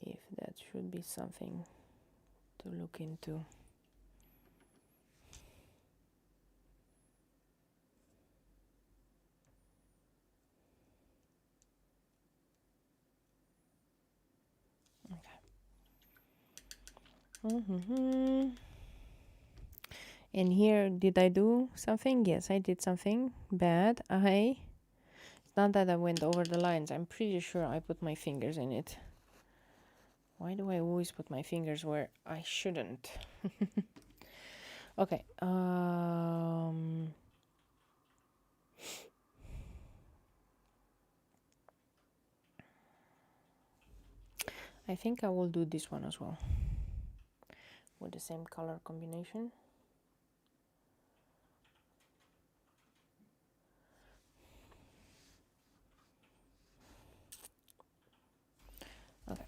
if that should be something to look into. Okay. And here, did I do something? Yes, I did something bad. It's not that I went over the lines. I'm pretty sure I put my fingers in it. Why do I always put my fingers where I shouldn't? Okay. I think I will do this one as well with the same color combination. Okay.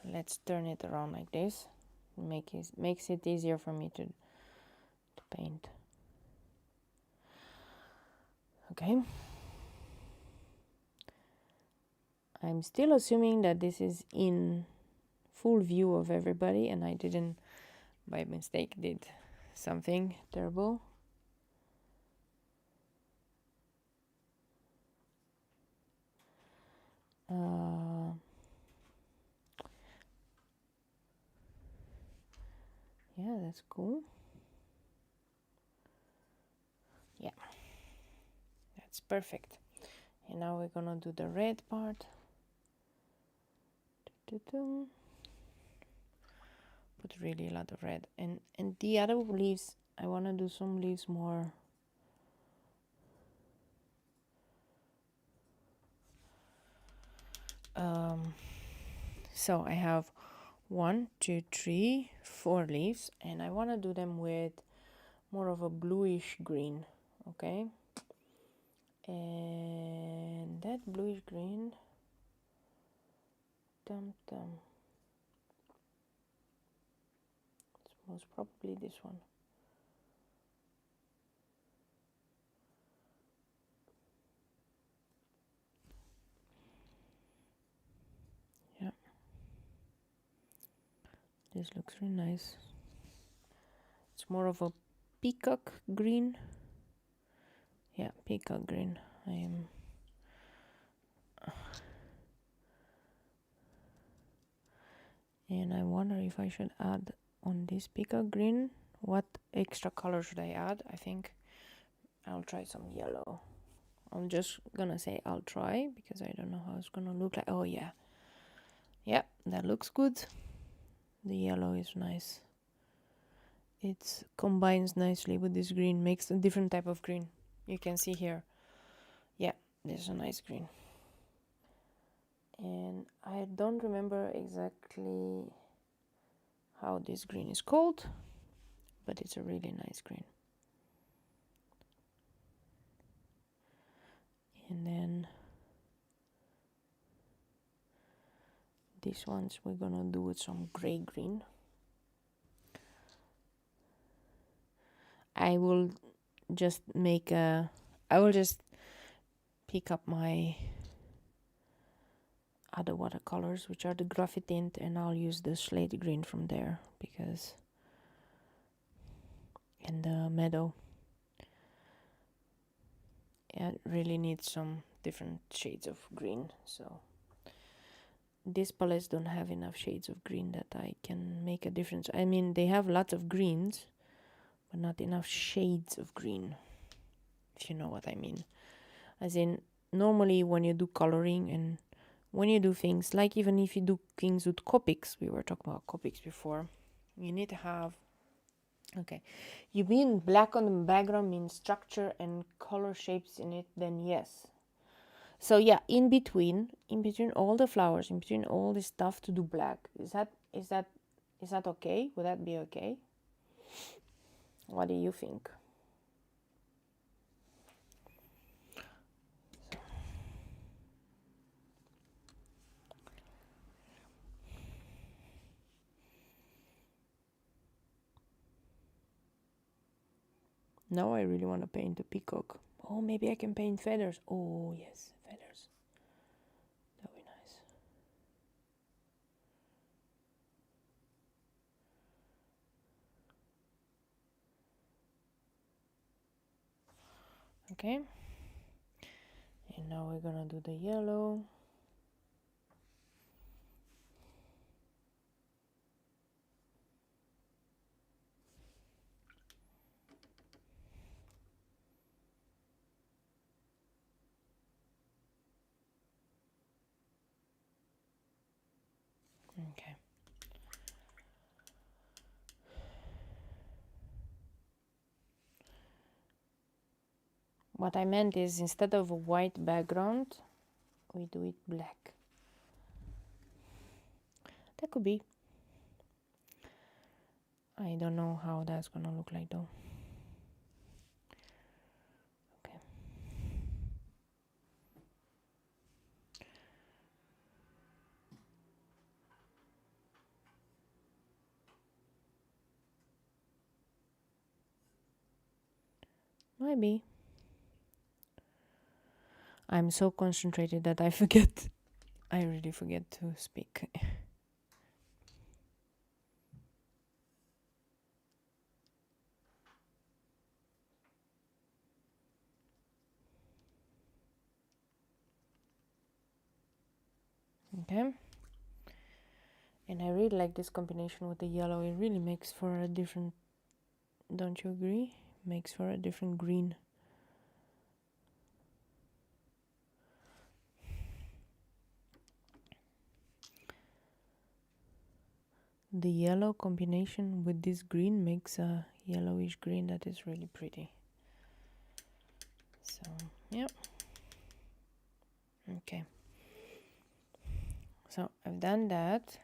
Let's turn it around like this. Makes it easier for me to paint. Okay. I'm still assuming that this is in full view of everybody, and I didn't by mistake did something terrible. Yeah, that's cool. Yeah, that's perfect. And now we're gonna do the red part. Put really a lot of red, and the other leaves, I want to do some leaves more so I have 1, 2, 3, 4 leaves, and I want to do them with more of a bluish green. Okay, and that bluish green, it's most probably this one. Yeah, this looks really nice. It's more of a peacock green. Yeah, peacock green. And I wonder if I should add on this peacock green, what extra color should I add? I think I'll try some yellow. I'm just gonna say I'll try because I don't know how it's gonna look like. Oh yeah, that looks good. The yellow is nice. It combines nicely with this green, makes a different type of green. You can see here. Yeah, this is a nice green. And I don't remember exactly how this green is called, but it's a really nice green. And then these ones we're gonna do with some gray green. I will just pick up my other watercolors, which are the graphite tint, and I'll use the slate green from there, because and the meadow, it really needs some different shades of green. So these palettes don't have enough shades of green that I can make a difference. I mean, they have lots of greens, but not enough shades of green, if you know what I mean. As in, normally when you do coloring and when you do things, like even if you do things with Copics, we were talking about Copics before, you need to have, okay, you mean black on the background means structure and color shapes in it, then yes. So yeah, in between all the flowers, in between all this stuff, to do black, is that okay? Would that be okay? What do you think? Now I really want to paint a peacock. Oh, maybe I can paint feathers. Oh yes, feathers. That would be nice. Okay. And now we're gonna do the yellow. Okay. What I meant is, instead of a white background, we do it black. That could be. I don't know how that's gonna look like though. Okay. Maybe. I'm so concentrated that I forget. I really forget to speak. Okay. And I really like this combination with the yellow. It really makes for a different, don't you agree? Makes for a different green. The yellow combination with this green makes a yellowish green that is really pretty. So, yeah. Okay. So I've done that.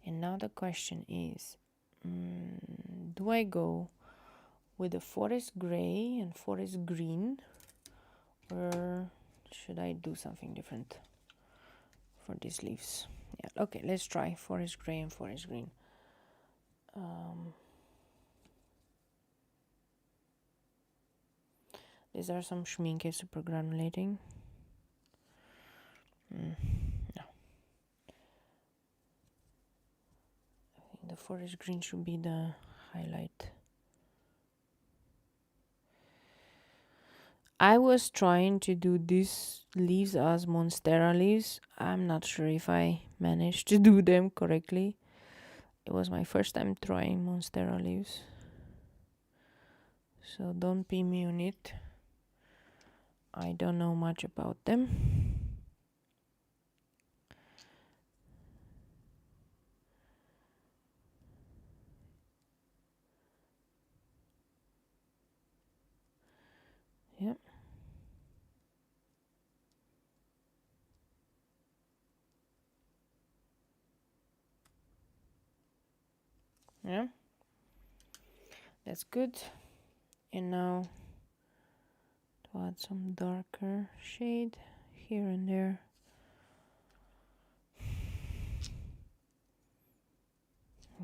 And now the question is, do I go with the forest gray and forest green, or should I do something different for these leaves? Yeah, okay, let's try forest gray and forest green. These are some schminke super granulating. No. I think the forest green should be the highlight. I was trying to do these leaves as monstera leaves. I'm not sure if I managed to do them correctly. It was my first time trying monstera leaves, so don't pin me on it. I don't know much about them. Yep. Yeah, that's good. And now to add some darker shade here and there.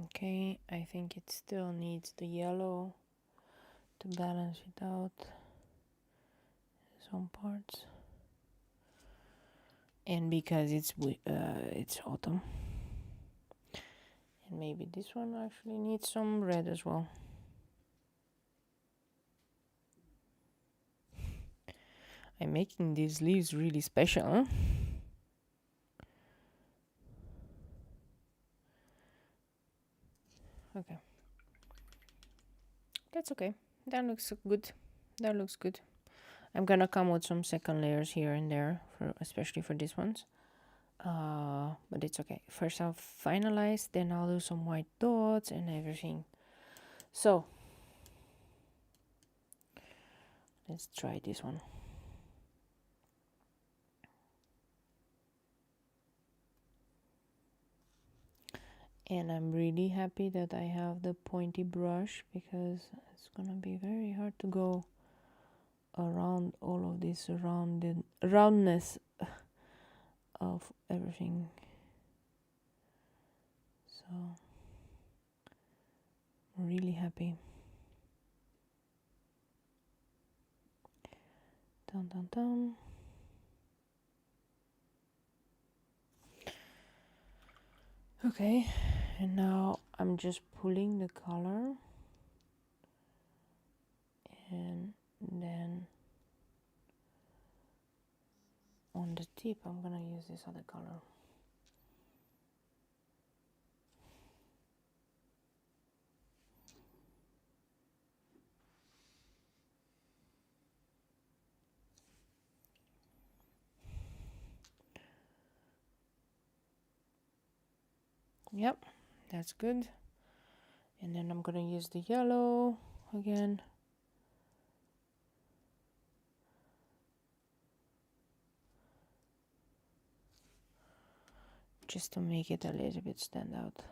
Okay, I think it still needs the yellow to balance it out some parts. And because it's autumn, and maybe this one actually needs some red as well. I'm making these leaves really special, huh? Okay, that's okay. That looks good. That looks good. I'm gonna come with some second layers here and there, for especially for these ones. But it's okay. First I'll finalize, then I'll do some white dots and everything. So let's try this one. And I'm really happy that I have the pointy brush, because it's gonna be very hard to go around all of this roundness of everything. So really happy. Dun, dun, dun. Okay, and now I'm just pulling the color, and then on the tip I'm gonna use this other color. Yep, that's good. And then I'm gonna use the yellow again. Just to make it a little bit stand out.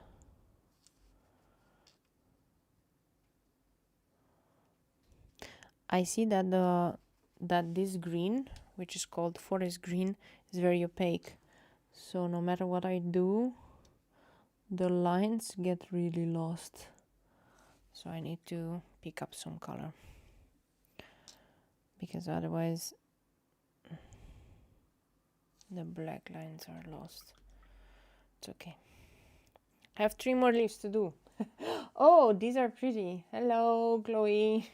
I see that this green, which is called forest green, is very opaque. So no matter what I do, the lines get really lost. So I need to pick up some color, because otherwise the black lines are lost. It's okay. I have 3 more leaves to do. Oh, these are pretty. Hello, Chloe.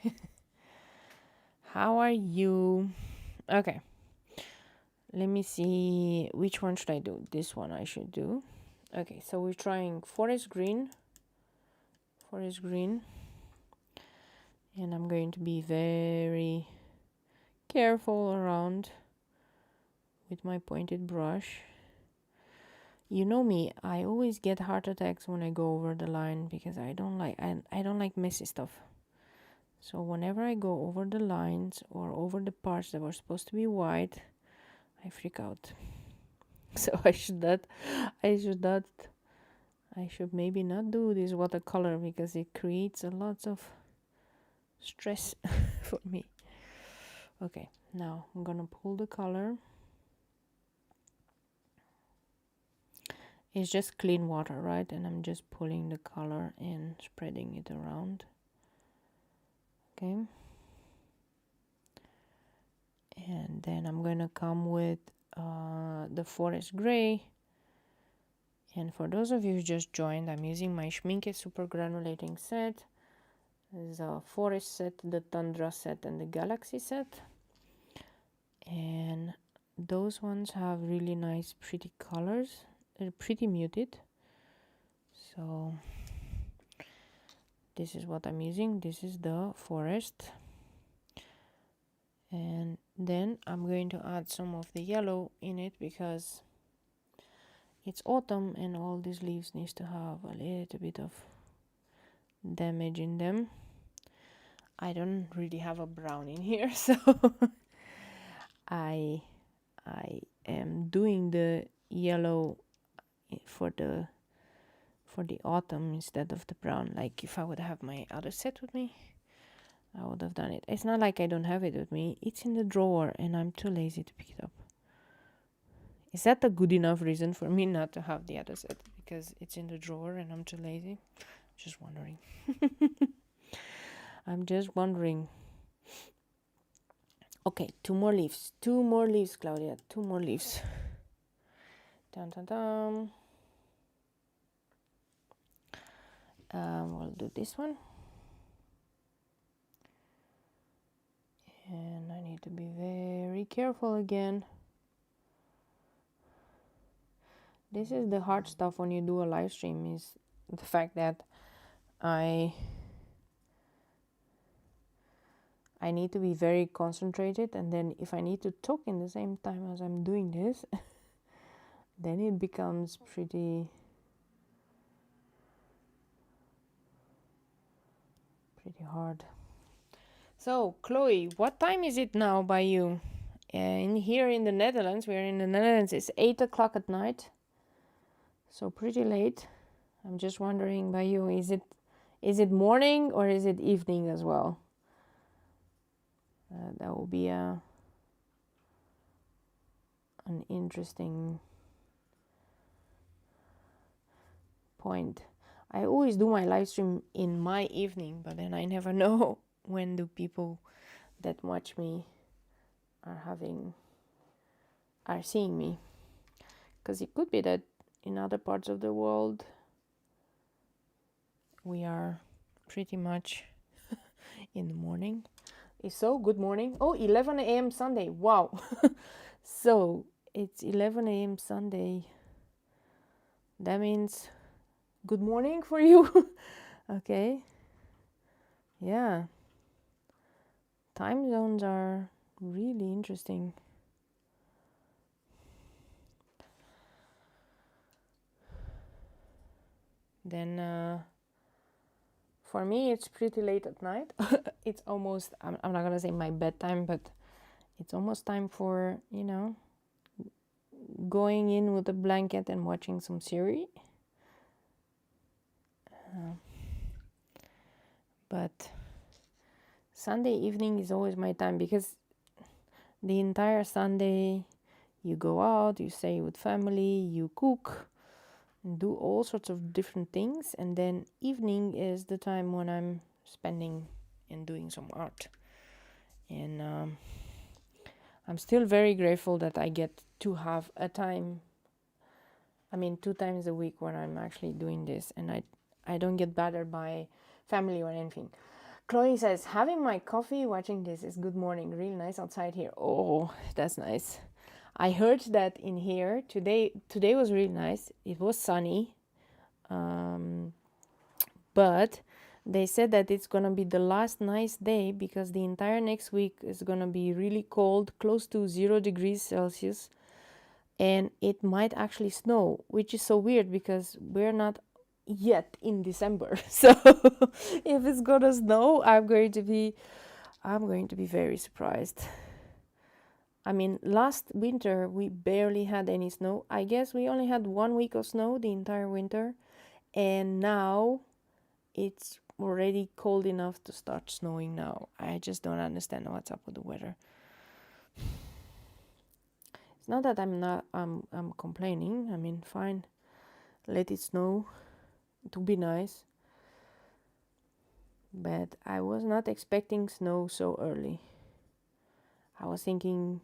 How are you? Okay. Let me see. Which one should I do? This one I should do. Okay, so we're trying forest green. Forest green. And I'm going to be very careful around with my pointed brush. You know me, I always get heart attacks when I go over the line, because I don't like messy stuff. So whenever I go over the lines or over the parts that were supposed to be white, I freak out. So I should maybe not do this watercolor, because it creates a lot of stress for me. Okay, now I'm gonna pull the color. It's just clean water, right? And I'm just pulling the color and spreading it around. Okay. And then I'm gonna come with the forest gray. And for those of you who just joined, I'm using my Schmincke super granulating set. There's a forest set, the Tundra set, and the Galaxy set. And those ones have really nice pretty colors. They're pretty muted. So this is what I'm using. This is the forest. And then I'm going to add some of the yellow in it, because it's autumn and all these leaves needs to have a little bit of damage in them. I don't really have a brown in here, so I am doing the yellow for the autumn instead of the brown. Like if I would have my other set with me, I would have done it. It's not like I don't have it with me. It's in the drawer and I'm too lazy to pick it up. Is that a good enough reason for me not to have the other set? Because it's in the drawer and I'm too lazy? Just wondering. I'm just wondering. Okay, 2 more leaves. 2 more leaves, Claudia. 2 more leaves. Dun, dun, dun. We'll do this one. And I need to be very careful again. This is the hard stuff when you do a live stream, is the fact that I need to be very concentrated, and then if I need to talk in the same time as I'm doing this, then it becomes pretty hard. So, Chloe, what time is it now by you? And here in the Netherlands, we're in the Netherlands, it's 8 o'clock at night. So pretty late. I'm just wondering by you, is it morning or is it evening as well? That will be an interesting point. I always do my live stream in my evening, but then I never know when do people that watch me are seeing me. Because it could be that in other parts of the world we are pretty much in the morning. So good morning. Oh, 11 a.m. Sunday. Wow. So it's 11 a.m. Sunday. That means good morning for you. Okay. Yeah. Time zones are really interesting. Then for me it's pretty late at night. It's almost, I'm not gonna say my bedtime, but it's almost time for, going in with a blanket and watching some series. But Sunday evening is always my time, because the entire Sunday you go out, you stay with family, you cook, and do all sorts of different things, and then evening is the time when I'm spending and doing some art. And I'm still very grateful that I get to have a time, 2 times a week, when I'm actually doing this, and I don't get bothered by family or anything. Chloe says, having my coffee watching this is good morning. Really nice outside here. Oh, that's nice. I heard that in here today was really nice. It was sunny, but they said that it's gonna be the last nice day, because the entire next week is gonna be really cold, close to 0 degrees Celsius, and it might actually snow, which is so weird because we're not yet in December. So if it's gonna snow, I'm going to be very surprised. Last winter we barely had any snow. I guess we only had 1 week of snow the entire winter, and now it's already cold enough to start snowing now. I just don't understand what's up with the weather. It's not that I'm complaining. Fine, let it snow. It would be nice. But I was not expecting snow so early. I was thinking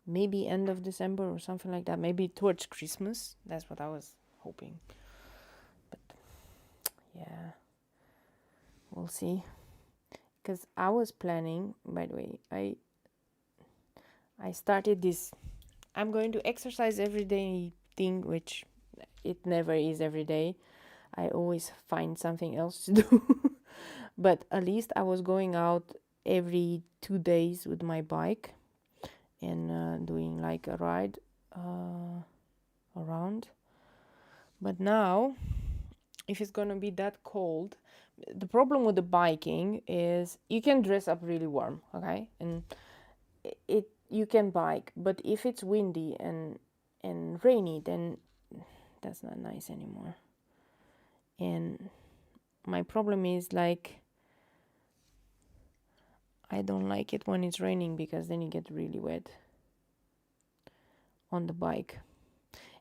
maybe end of December or something like that. Maybe towards Christmas. That's what I was hoping. But yeah, we'll see. Because I was planning, by the way, I started this I'm going to exercise every day thing, which it never is every day. I always find something else to do. But at least I was going out every 2 days with my bike and doing like a ride around. But now if it's gonna be that cold, the problem with the biking is you can dress up really warm, okay, and it you can bike, but if it's windy and rainy, then that's not nice anymore. And my problem is, like, I don't like it when it's raining, because then you get really wet on the bike.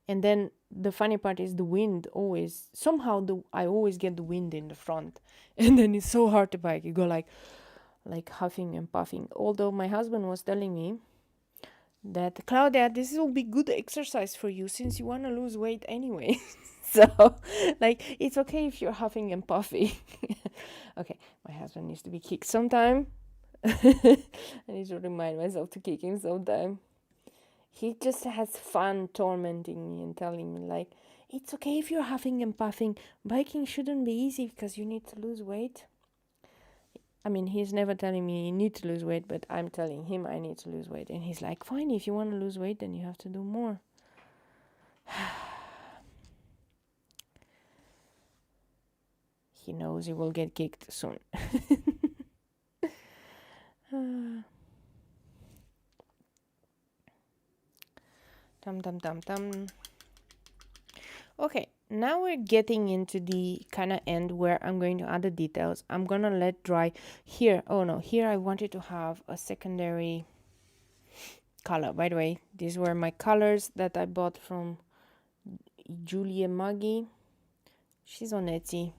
And then the funny part is the wind always, somehow I always get the wind in the front, and then it's so hard to bike. You go like huffing and puffing. Although my husband was telling me that, Claudia, this will be good exercise for you since you want to lose weight anyway. So, like, it's okay if you're huffing and puffing. Okay, my husband needs to be kicked sometime. I need to remind myself to kick him sometime. He just has fun tormenting me and telling me, like, it's okay if you're huffing and puffing. Biking shouldn't be easy because you need to lose weight. I mean, he's never telling me you need to lose weight, but I'm telling him I need to lose weight. And he's like, fine, if you want to lose weight, then you have to do more. He knows he will get kicked soon. Okay, now we're getting into the kind of end where I'm going to add the details. I'm gonna let dry here. Oh no, here I wanted to have a secondary color. By the way, these were my colors that I bought from Julie Maggie. She's on Etsy.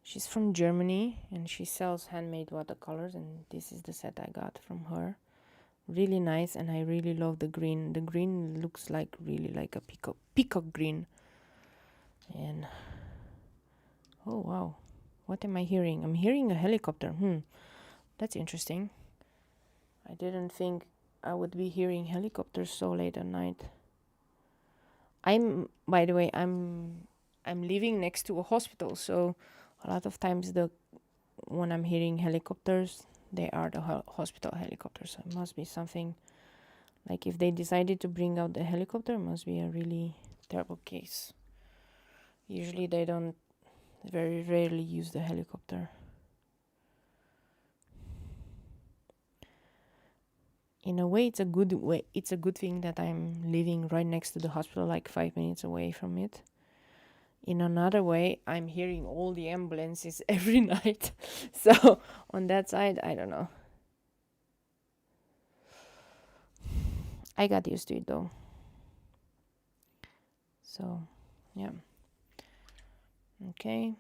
She's from Germany and she sells handmade watercolors, and this is the set I got from her. Really nice, and I really love the green. The green looks like really like a peacock green. And oh wow, what am I hearing? I'm hearing a helicopter. That's interesting. I didn't think I would be hearing helicopters so late at night. By the way, I'm living next to a hospital, so a lot of times when I'm hearing helicopters, they are the hospital helicopters. So it must be something, like, if they decided to bring out the helicopter, it must be a really terrible case. Usually they don't, very rarely use the helicopter. In a way, it's a good thing that I'm living right next to the hospital, like 5 minutes away from it. In another way, I'm hearing all the ambulances every night. So on that side, I don't know. I got used to it though. So, yeah. Okay.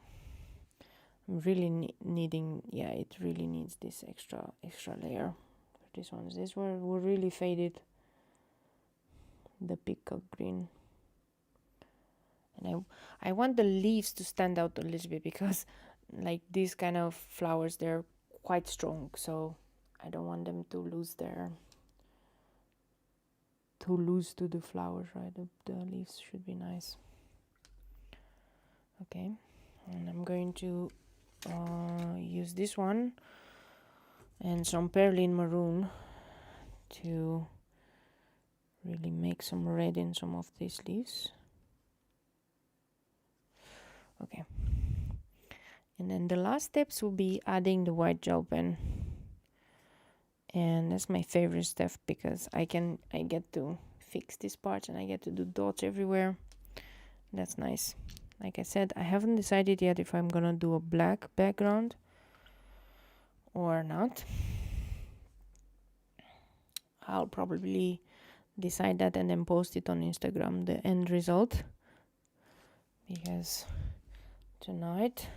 I'm really needing, yeah, it really needs this extra layer. These ones, these were really faded. The peacock green. And I want the leaves to stand out a little bit, because like these kind of flowers, they're quite strong, so I don't want them to lose to the flowers, right? The leaves should be nice. Okay, and I'm going to use this one and some perlin maroon to really make some red in some of these leaves. Okay, and then the last steps will be adding the white gel pen, and that's my favorite step because I get to fix these parts and I get to do dots everywhere. That's nice. Like I said, I haven't decided yet if I'm gonna do a black background or not. I'll probably decide that and then post it on Instagram, the end result, because tonight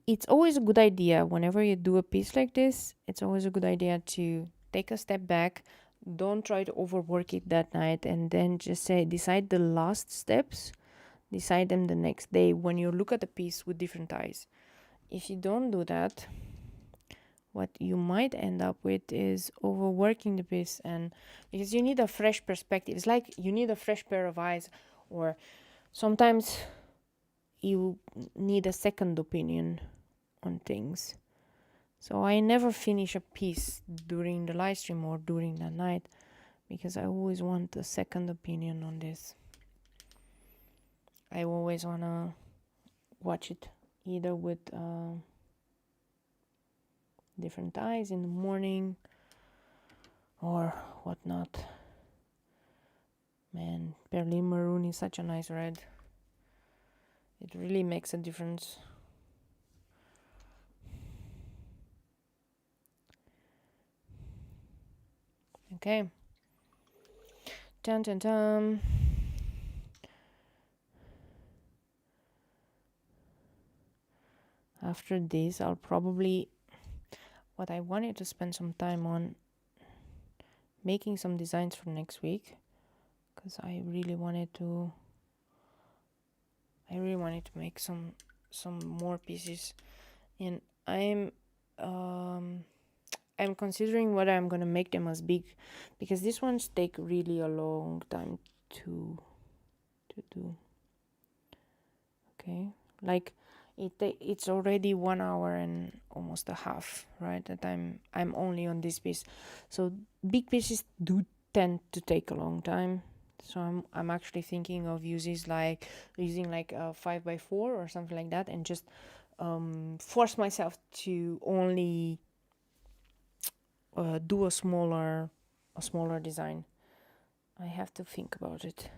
it's always a good idea, whenever you do a piece like this, it's always a good idea to take a step back. Don't try to overwork it that night, and then just decide the last steps, decide them the next day when you look at the piece with different eyes. If you don't do that, what you might end up with is overworking the piece, and because you need a fresh perspective. It's like you need a fresh pair of eyes, or sometimes you need a second opinion on things. So I never finish a piece during the live stream or during the night, because I always want a second opinion on this. I always want to watch it either with different eyes in the morning or whatnot. Man, Berlin Maroon is such a nice red. It really makes a difference. Okay. Dun dun dun. After this, I'll probably, what I wanted to spend some time on, making some designs for next week, because I really wanted to make some more pieces, and I'm considering whether I'm gonna make them as big, because these ones take really a long time to do. Okay, like it's already 1 hour and almost a half, right? That I'm only on this piece, so big pieces do tend to take a long time. So I'm actually thinking of using like a 5x4 or something like that, and just force myself to only do a smaller design. I have to think about it.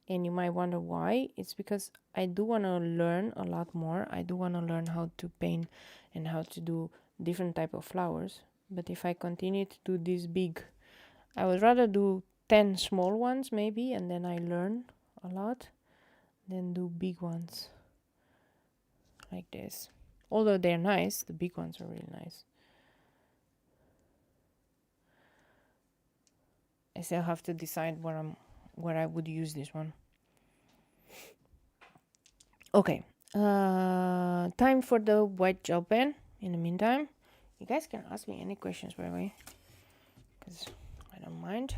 And you might wonder why. It's because I do want to learn a lot more. I do want to learn how to paint and how to do different type of flowers. But if I continue to do this big, I would rather do 10 small ones maybe, and then I learn a lot, than do big ones like this. Although they're nice, the big ones are really nice. I still have to decide where I would use this one. Okay, time for the white gel pen. In the meantime, you guys can ask me any questions, by the way, because I don't mind.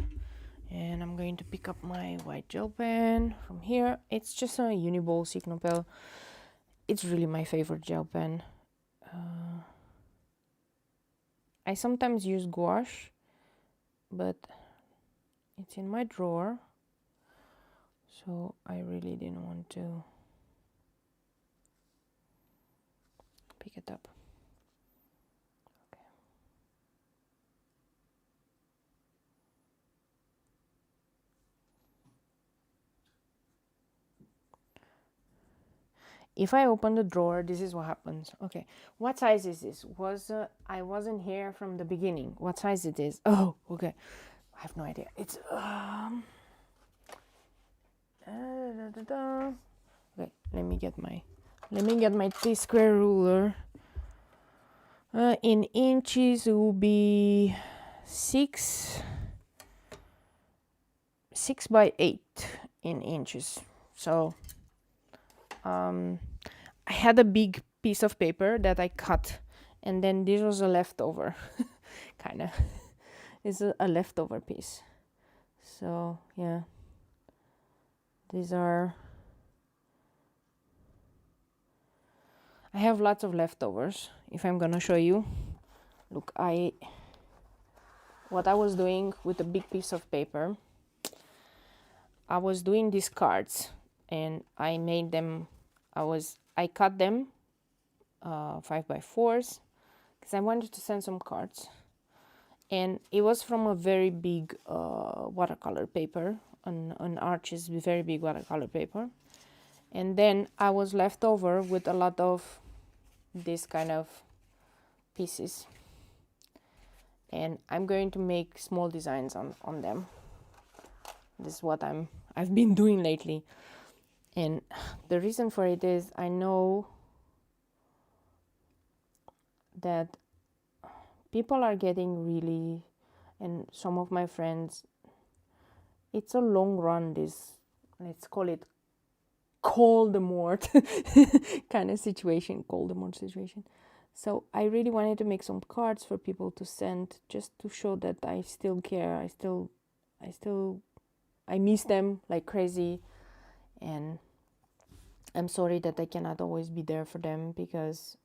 And I'm going to pick up my white gel pen from here. It's just a Uniball Signopel. It's really my favorite gel pen. I sometimes use gouache, but it's in my drawer, so I really didn't want to pick it up. Okay. If I open the drawer, this is what happens. Okay, what size is this? I wasn't here from the beginning. What size it is? Oh, okay. I have no idea. It's okay, let me get my T-square ruler. In inches it will be 6 by 8 in inches. So I had a big piece of paper that I cut, and then this was a leftover. Kind of. It's a leftover piece. So yeah, these are, I have lots of leftovers. If I'm gonna show you, look, what I was doing with a big piece of paper, I was doing these cards, and I made them, I cut them 5x4s, because I wanted to send some cards. And it was from a very big watercolor paper, an Arches very big watercolor paper. And then I was left over with a lot of this kind of pieces. And I'm going to make small designs on them. This is what I've been doing lately. And the reason for it is, I know that people are getting really, and some of my friends, it's a long run, this, let's call it Cold-Mort kind of situation, Cold-Mort situation. So I really wanted to make some cards for people to send, just to show that I still care. I miss them like crazy, and I'm sorry that I cannot always be there for them, because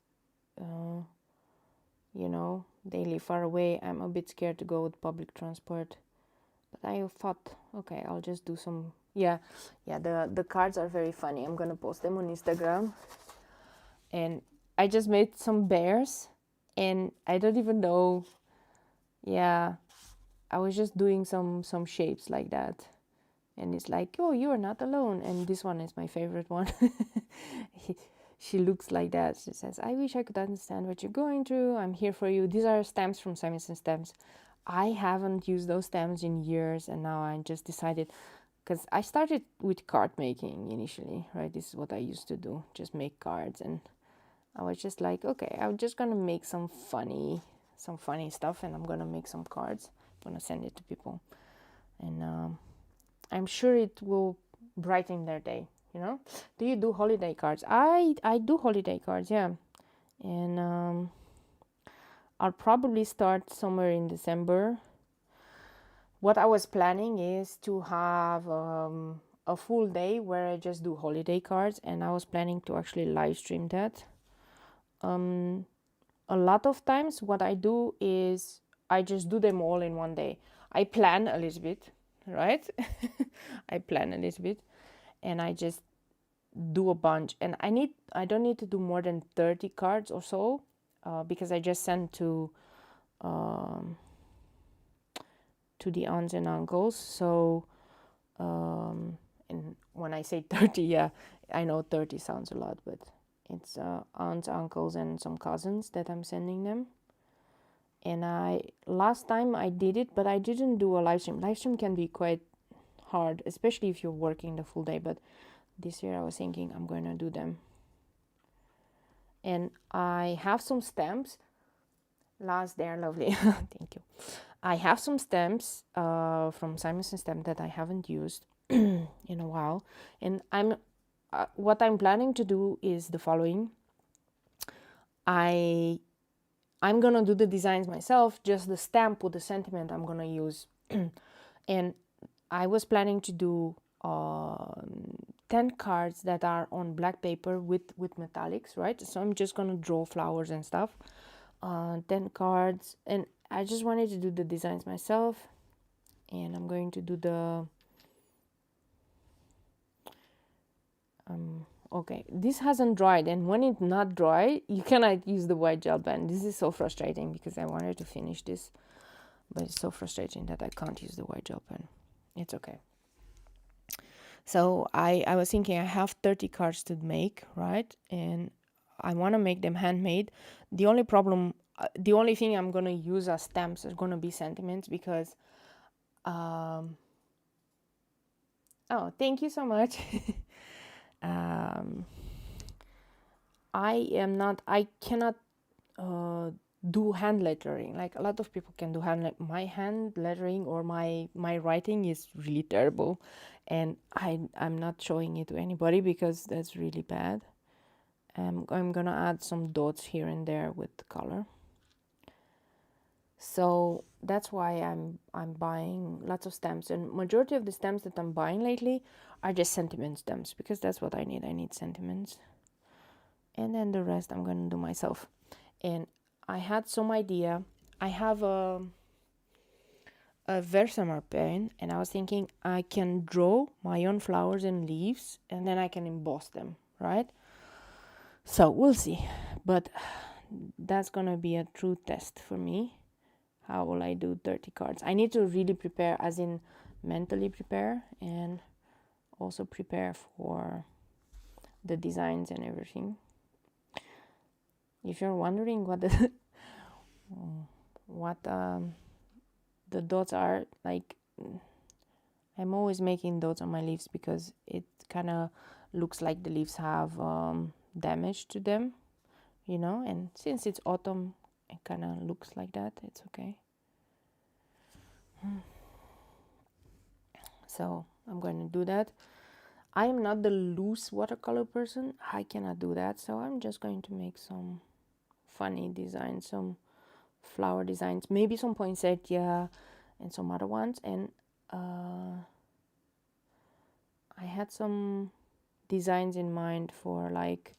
you know, they live far away. I'm a bit scared to go with public transport, but I thought, okay, I'll just do some Yeah, yeah, the cards are very funny. I'm gonna post them on Instagram. And I just made some bears, and I don't even know. Yeah, I was just doing some shapes like that, and it's like, oh, you are not alone. And this one is my favorite one. She looks like that. She says, I wish I could understand what you're going through. I'm here for you. These are stamps from Simons and Stamps. I haven't used those stamps in years, and now I just decided, because I started with card making initially, right? This is what I used to do, just make cards. And I was just like, okay, I'm just gonna make some funny stuff, and I'm gonna make some cards. I'm gonna send it to people, and I'm sure it will brighten their day. You know? Do you do holiday cards? I do holiday cards, yeah, and I'll probably start somewhere in December. What I was planning is to have a full day where I just do holiday cards, and I was planning to actually live stream that. A lot of times what I do is I just do them all in one day. I plan a little bit, right? I plan a little bit, and I just do a bunch. And I don't need to do more than 30 cards or so, because I just send to the aunts and uncles. So and when I say 30, yeah, I know 30 sounds a lot, but it's aunts, uncles, and some cousins that I'm sending them. And last time I did it, but I didn't do a live stream. Live stream can be quite hard, especially if you're working the full day. But this year I was thinking I'm going to do them. And I have some stamps. They're lovely. Thank you. I have some stamps from Simons and Stamp that I haven't used in a while. And what I'm planning to do is the following. I'm gonna do the designs myself, just the stamp with the sentiment I'm gonna use. And I was planning to do 10 cards that are on black paper with metallics, right? So I'm just gonna draw flowers and stuff. 10 cards, and I just wanted to do the designs myself. And I'm going to do the okay, this hasn't dried, and when it's not dry you cannot use the white gel pen. This is so frustrating because I wanted to finish this, but it's so frustrating that I can't use the white gel pen. It's okay. So I was thinking I have 30 cards to make, right? And I want to make them handmade. The only thing I'm going to use as stamps is going to be sentiments, because oh, thank you so much. I cannot do hand lettering. Like a lot of people can do my hand lettering or my writing is really terrible, and I'm not showing it to anybody because that's really bad. I'm gonna add some dots here and there with color. So that's why I'm buying lots of stamps, and majority of the stamps that I'm buying lately are just sentiment stamps, because that's what I need. I need sentiments, and then the rest I'm gonna do myself. And I had some idea. I have a Versamark pen, and I was thinking I can draw my own flowers and leaves, and then I can emboss them, right? So we'll see, but that's gonna be a true test for me. How will I do 30 cards? I need to really prepare, as in mentally prepare, and also prepare for the designs and everything. If you're wondering what the dots are, like, I'm always making dots on my leaves because it kind of looks like the leaves have damage to them, you know, and since it's autumn, it kind of looks like that. It's okay. So I'm going to do that. I am not the loose watercolor person. I cannot do that. So I'm just going to make some funny designs, some flower designs, maybe some poinsettia and some other ones. And I had some designs in mind for like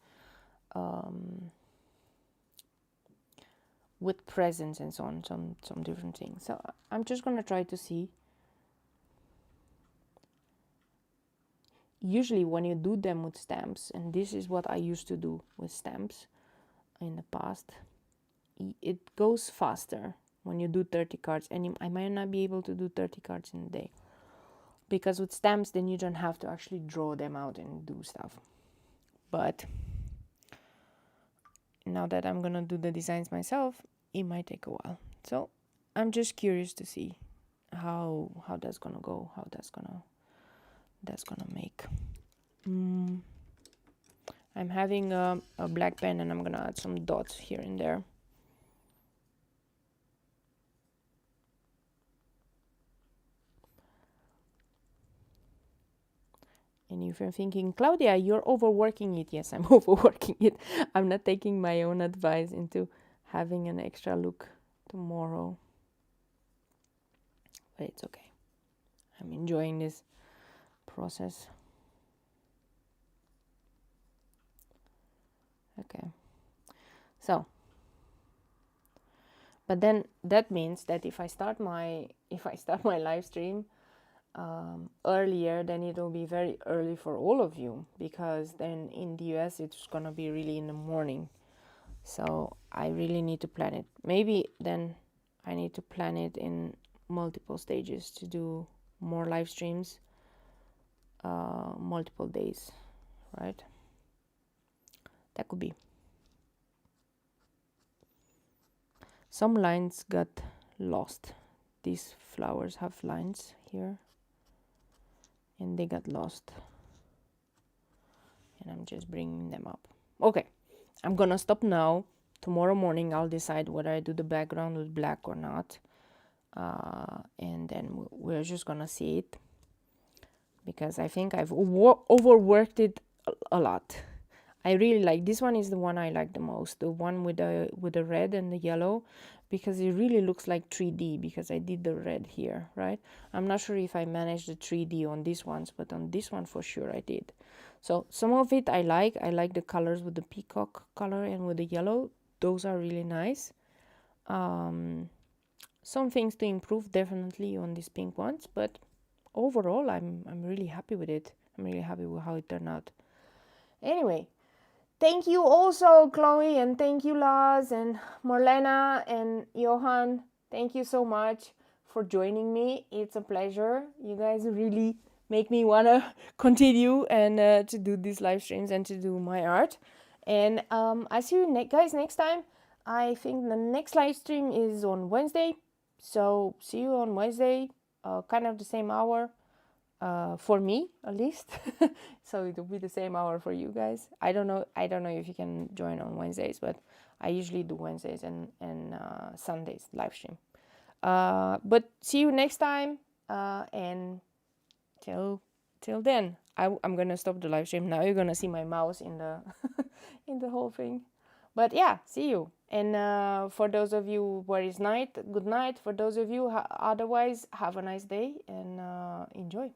with presents and so on, some different things. So I'm just gonna try to see. usually when you do them with stamps, and this is what I used to do with stamps in the past, it goes faster when you do 30 cards, and I might not be able to do 30 cards in a day, because with stamps then you don't have to actually draw them out and do stuff. But now that I'm gonna do the designs myself, it might take a while. So I'm just curious to see how that's gonna go, how that's gonna make. I'm having a black pen, and I'm gonna add some dots here and there. And if you're thinking, Claudia, you're overworking it, yes, I'm overworking it. I'm not taking my own advice into having an extra look tomorrow. But it's okay. I'm enjoying this process. Okay. So, but then that means that if I start my live stream earlier, then it will be very early for all of you, because then in the US it's gonna be really in the morning. So I really need to plan it. Maybe then I need to plan it in multiple stages to do more live streams, multiple days, right? That could be. Some lines got lost. These flowers have lines here, and they got lost, and I'm just bringing them up. Okay, I'm gonna stop now. Tomorrow morning I'll decide whether I do the background with black or not, and then we're just gonna see it, because I think I've overworked it a lot. I really like this one. Is the one I like the most, the one with the red and the yellow, because it really looks like 3D, because I did the red here, right? I'm not sure if I managed the 3D on these ones, but on this one for sure I did. So some of it I like the colors with the peacock color and with the yellow. Those are really nice. Some things to improve definitely on these pink ones, but overall I'm really happy with it. I'm really happy with how it turned out. Anyway, thank you also, Chloe, and thank you, Laz, and Marlena, and Johan. Thank you so much for joining me. It's a pleasure. You guys really make me want to continue and to do these live streams and to do my art. And I see you guys next time. I think the next live stream is on Wednesday. So see you on Wednesday, kind of the same hour. For me at least. So it will be the same hour for you guys. I don't know if you can join on Wednesdays, but I usually do Wednesdays and Sundays live stream. But see you next time, and till then I'm gonna stop the live stream now. You're gonna see my mouse in the in the whole thing. But yeah, see you. And for those of you where it's night, good night. For those of you otherwise, have a nice day and enjoy.